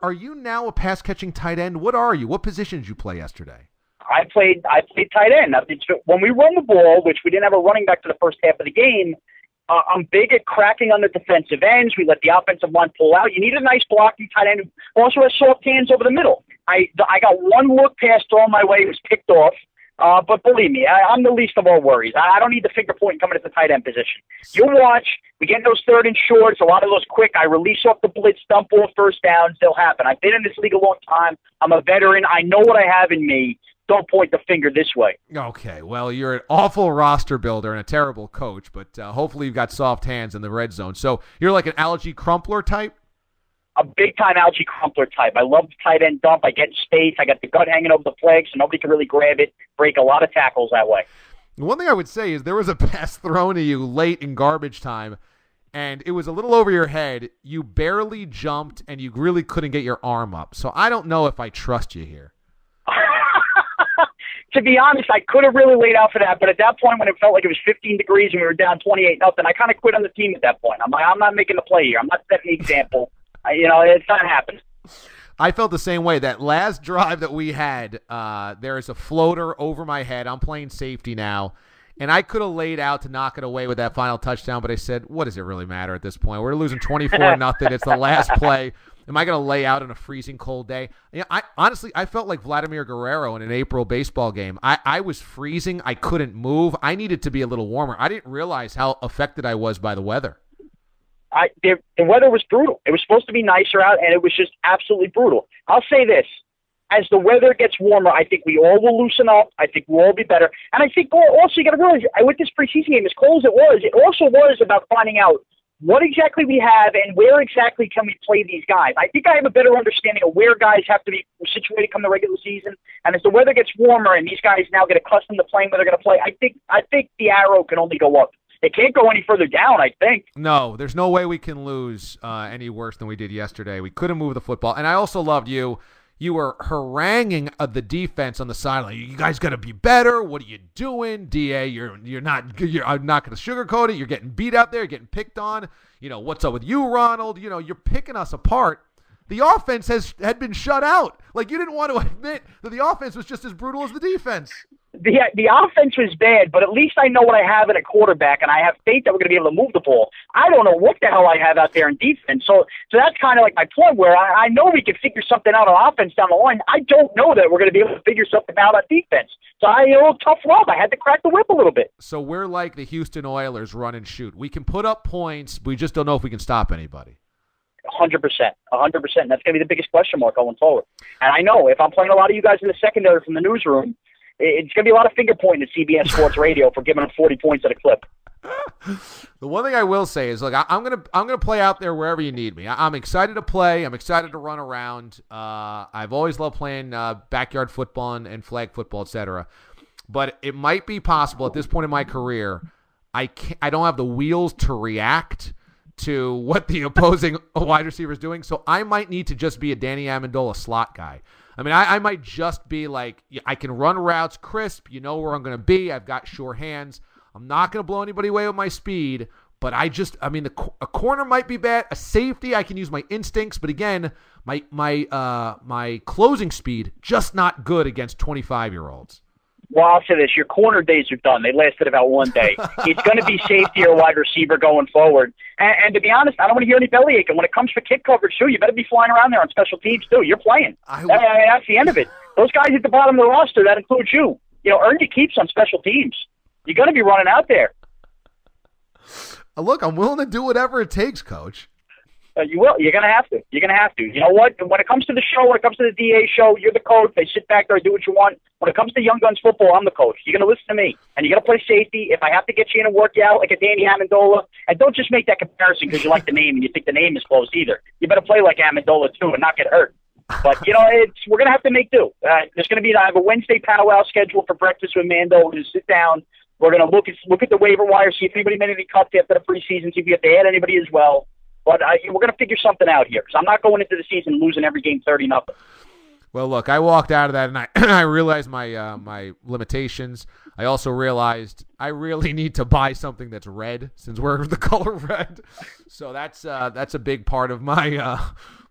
are you now a pass-catching tight end? What are you? What position did you play yesterday? I played tight end. When we run the ball, which we didn't have a running back for the first half of the game, I'm big at cracking on the defensive ends. We let the offensive line pull out. You need a nice blocking tight end who also has soft hands over the middle. I got one look pass thrown my way. It was picked off. But believe me, I'm the least of our worries. I don't need the finger point coming at the tight end position. You watch. We get those third and shorts, a lot of those quick. I release off the blitz, dump off first downs. They'll happen. I've been in this league a long time. I'm a veteran. I know what I have in me. Don't point the finger this way. Okay, well, you're an awful roster builder and a terrible coach, but hopefully you've got soft hands in the red zone. So you're like an Algie Crumpler type? A big-time Algie Crumpler type. I love the tight end dump. I get in space. I got the gut hanging over the flag so nobody can really grab it. Break a lot of tackles that way. One thing I would say is there was a pass thrown to you late in garbage time, and it was a little over your head. You barely jumped, and you really couldn't get your arm up. So I don't know if I trust you here. To be honest, I could have really laid out for that, but at that point when it felt like it was 15 degrees and we were down 28-0, I kind of quit on the team at that point. I'm like, I'm not making the play here. I'm not setting the example. It's not happening. I felt the same way. That last drive that we had, there is a floater over my head. I'm playing safety now, and I could have laid out to knock it away with that final touchdown, but I said, what does it really matter at this point? We're losing 24-0. It's the last play. Am I going to lay out on a freezing cold day? I felt like Vladimir Guerrero in an April baseball game. I was freezing. I couldn't move. I needed to be a little warmer. I didn't realize how affected I was by the weather. The weather was brutal. It was supposed to be nicer out, and it was just absolutely brutal. I'll say this. As the weather gets warmer, I think we all will loosen up. I think we'll all be better. And I think also you got to realize, with this preseason game, as cold as it also was about finding out what exactly we have and where exactly can we play these guys. I think I have a better understanding of where guys have to be situated come the regular season. And as the weather gets warmer and these guys now get accustomed to playing where they're going to play, I think the arrow can only go up. It can't go any further down, I think. No, there's no way we can lose any worse than we did yesterday. We couldn't move the football. And I also loved you. You were haranguing the defense on the sideline. You guys got to be better. What are you doing, DA? You're not going to sugarcoat it. You're getting beat out there. You're getting picked on. What's up with you, Ronald? You're picking us apart. The offense had been shut out. Like, you didn't want to admit that the offense was just as brutal as the defense. The offense was bad, but at least I know what I have in a quarterback, and I have faith that we're going to be able to move the ball. I don't know what the hell I have out there in defense. So that's kind of like my point where I know we can figure something out on offense down the line. I don't know that we're going to be able to figure something out on defense. So a little tough love. I had to crack the whip a little bit. So we're like the Houston Oilers run and shoot. We can put up points, but we just don't know if we can stop anybody. 100%. 100%. That's going to be the biggest question mark going forward. And I know if I'm playing a lot of you guys in the secondary from the newsroom, it's going to be a lot of finger pointing at CBS Sports Radio for giving them 40 points at a clip. The one thing I will say is, look, I'm gonna play out there wherever you need me. I'm excited to play. I'm excited to run around. I've always loved playing backyard football and flag football, etc. But it might be possible at this point in my career, I don't have the wheels to react to what the opposing wide receiver is doing. So I might need to just be a Danny Amendola slot guy. I mean, I might just be like, I can run routes crisp. You know where I'm going to be. I've got sure hands. I'm not going to blow anybody away with my speed. But a corner might be bad. A safety, I can use my instincts. But again, my closing speed, just not good against 25-year-olds. Well, I'll say this. Your corner days are done. They lasted about one day. It's going to be safety or wide receiver going forward. And to be honest, I don't want to hear any bellyache. And when it comes for kick coverage, too, you better be flying around there on special teams, too. You're playing. That's the end of it. Those guys at the bottom of the roster, that includes you. Earn your keeps on special teams. You're going to be running out there. Look, I'm willing to do whatever it takes, Coach. You will. You're going to have to. You're going to have to. You know what? When it comes to the show, when it comes to the DA show, you're the coach. They sit back there and do what you want. When it comes to Young Guns football, I'm the coach. You're going to listen to me. And you're going to play safety. If I have to get you in and work you out like a Danny Amendola, and don't just make that comparison because you like the name and you think the name is close either. You better play like Amendola, too, and not get hurt. But, we're going to have to make do. There's going to be I have a Wednesday powwow scheduled for breakfast with Mando. We're going to sit down. We're going to look at the waiver wire, see if anybody made any cuts after the preseason, see if we have to add anybody as well. But we're going to figure something out here because I'm not going into the season losing every game 30-0. Well, look, I walked out of that and I realized my limitations. I also realized I really need to buy something that's red since we're the color red. So that's a big part of my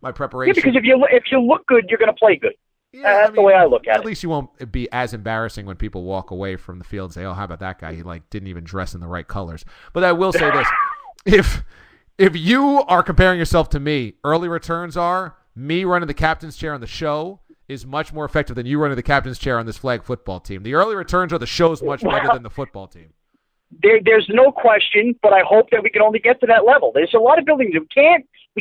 my preparation. Yeah, because if you look good, you're going to play good. Yeah, that's the way I look at it. At least you won't be as embarrassing when people walk away from the field and say, "Oh, how about that guy? He didn't even dress in the right colors." But I will say this: if you are comparing yourself to me, early returns are me running the captain's chair on the show is much more effective than you running the captain's chair on this flag football team. The early returns are the show's much better than the football team. There's no question, but I hope that we can only get to that level. There's a lot of buildings. We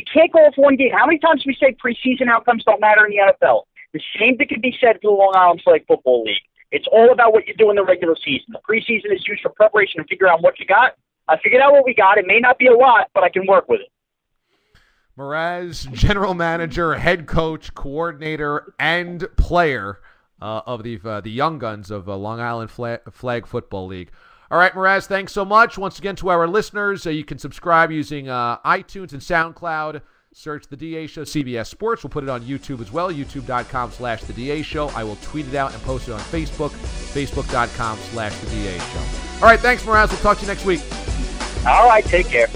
can't go off one game. How many times do we say preseason outcomes don't matter in the NFL? The same thing can be said for the Long Island Flag Football League. It's all about what you do in the regular season. The preseason is used for preparation to figure out what you got. I figured out what we got. It may not be a lot, but I can work with it. Mraz, general manager, head coach, coordinator, and player of the Young Guns of Long Island Flag Football League. All right, Mraz, thanks so much. Once again, to our listeners, you can subscribe using iTunes and SoundCloud. Search The DA Show, CBS Sports. We'll put it on YouTube as well, youtube.com/The DA Show. I will tweet it out and post it on Facebook, facebook.com/The DA Show. All right, thanks, Mraz. We'll talk to you next week. All right, take care.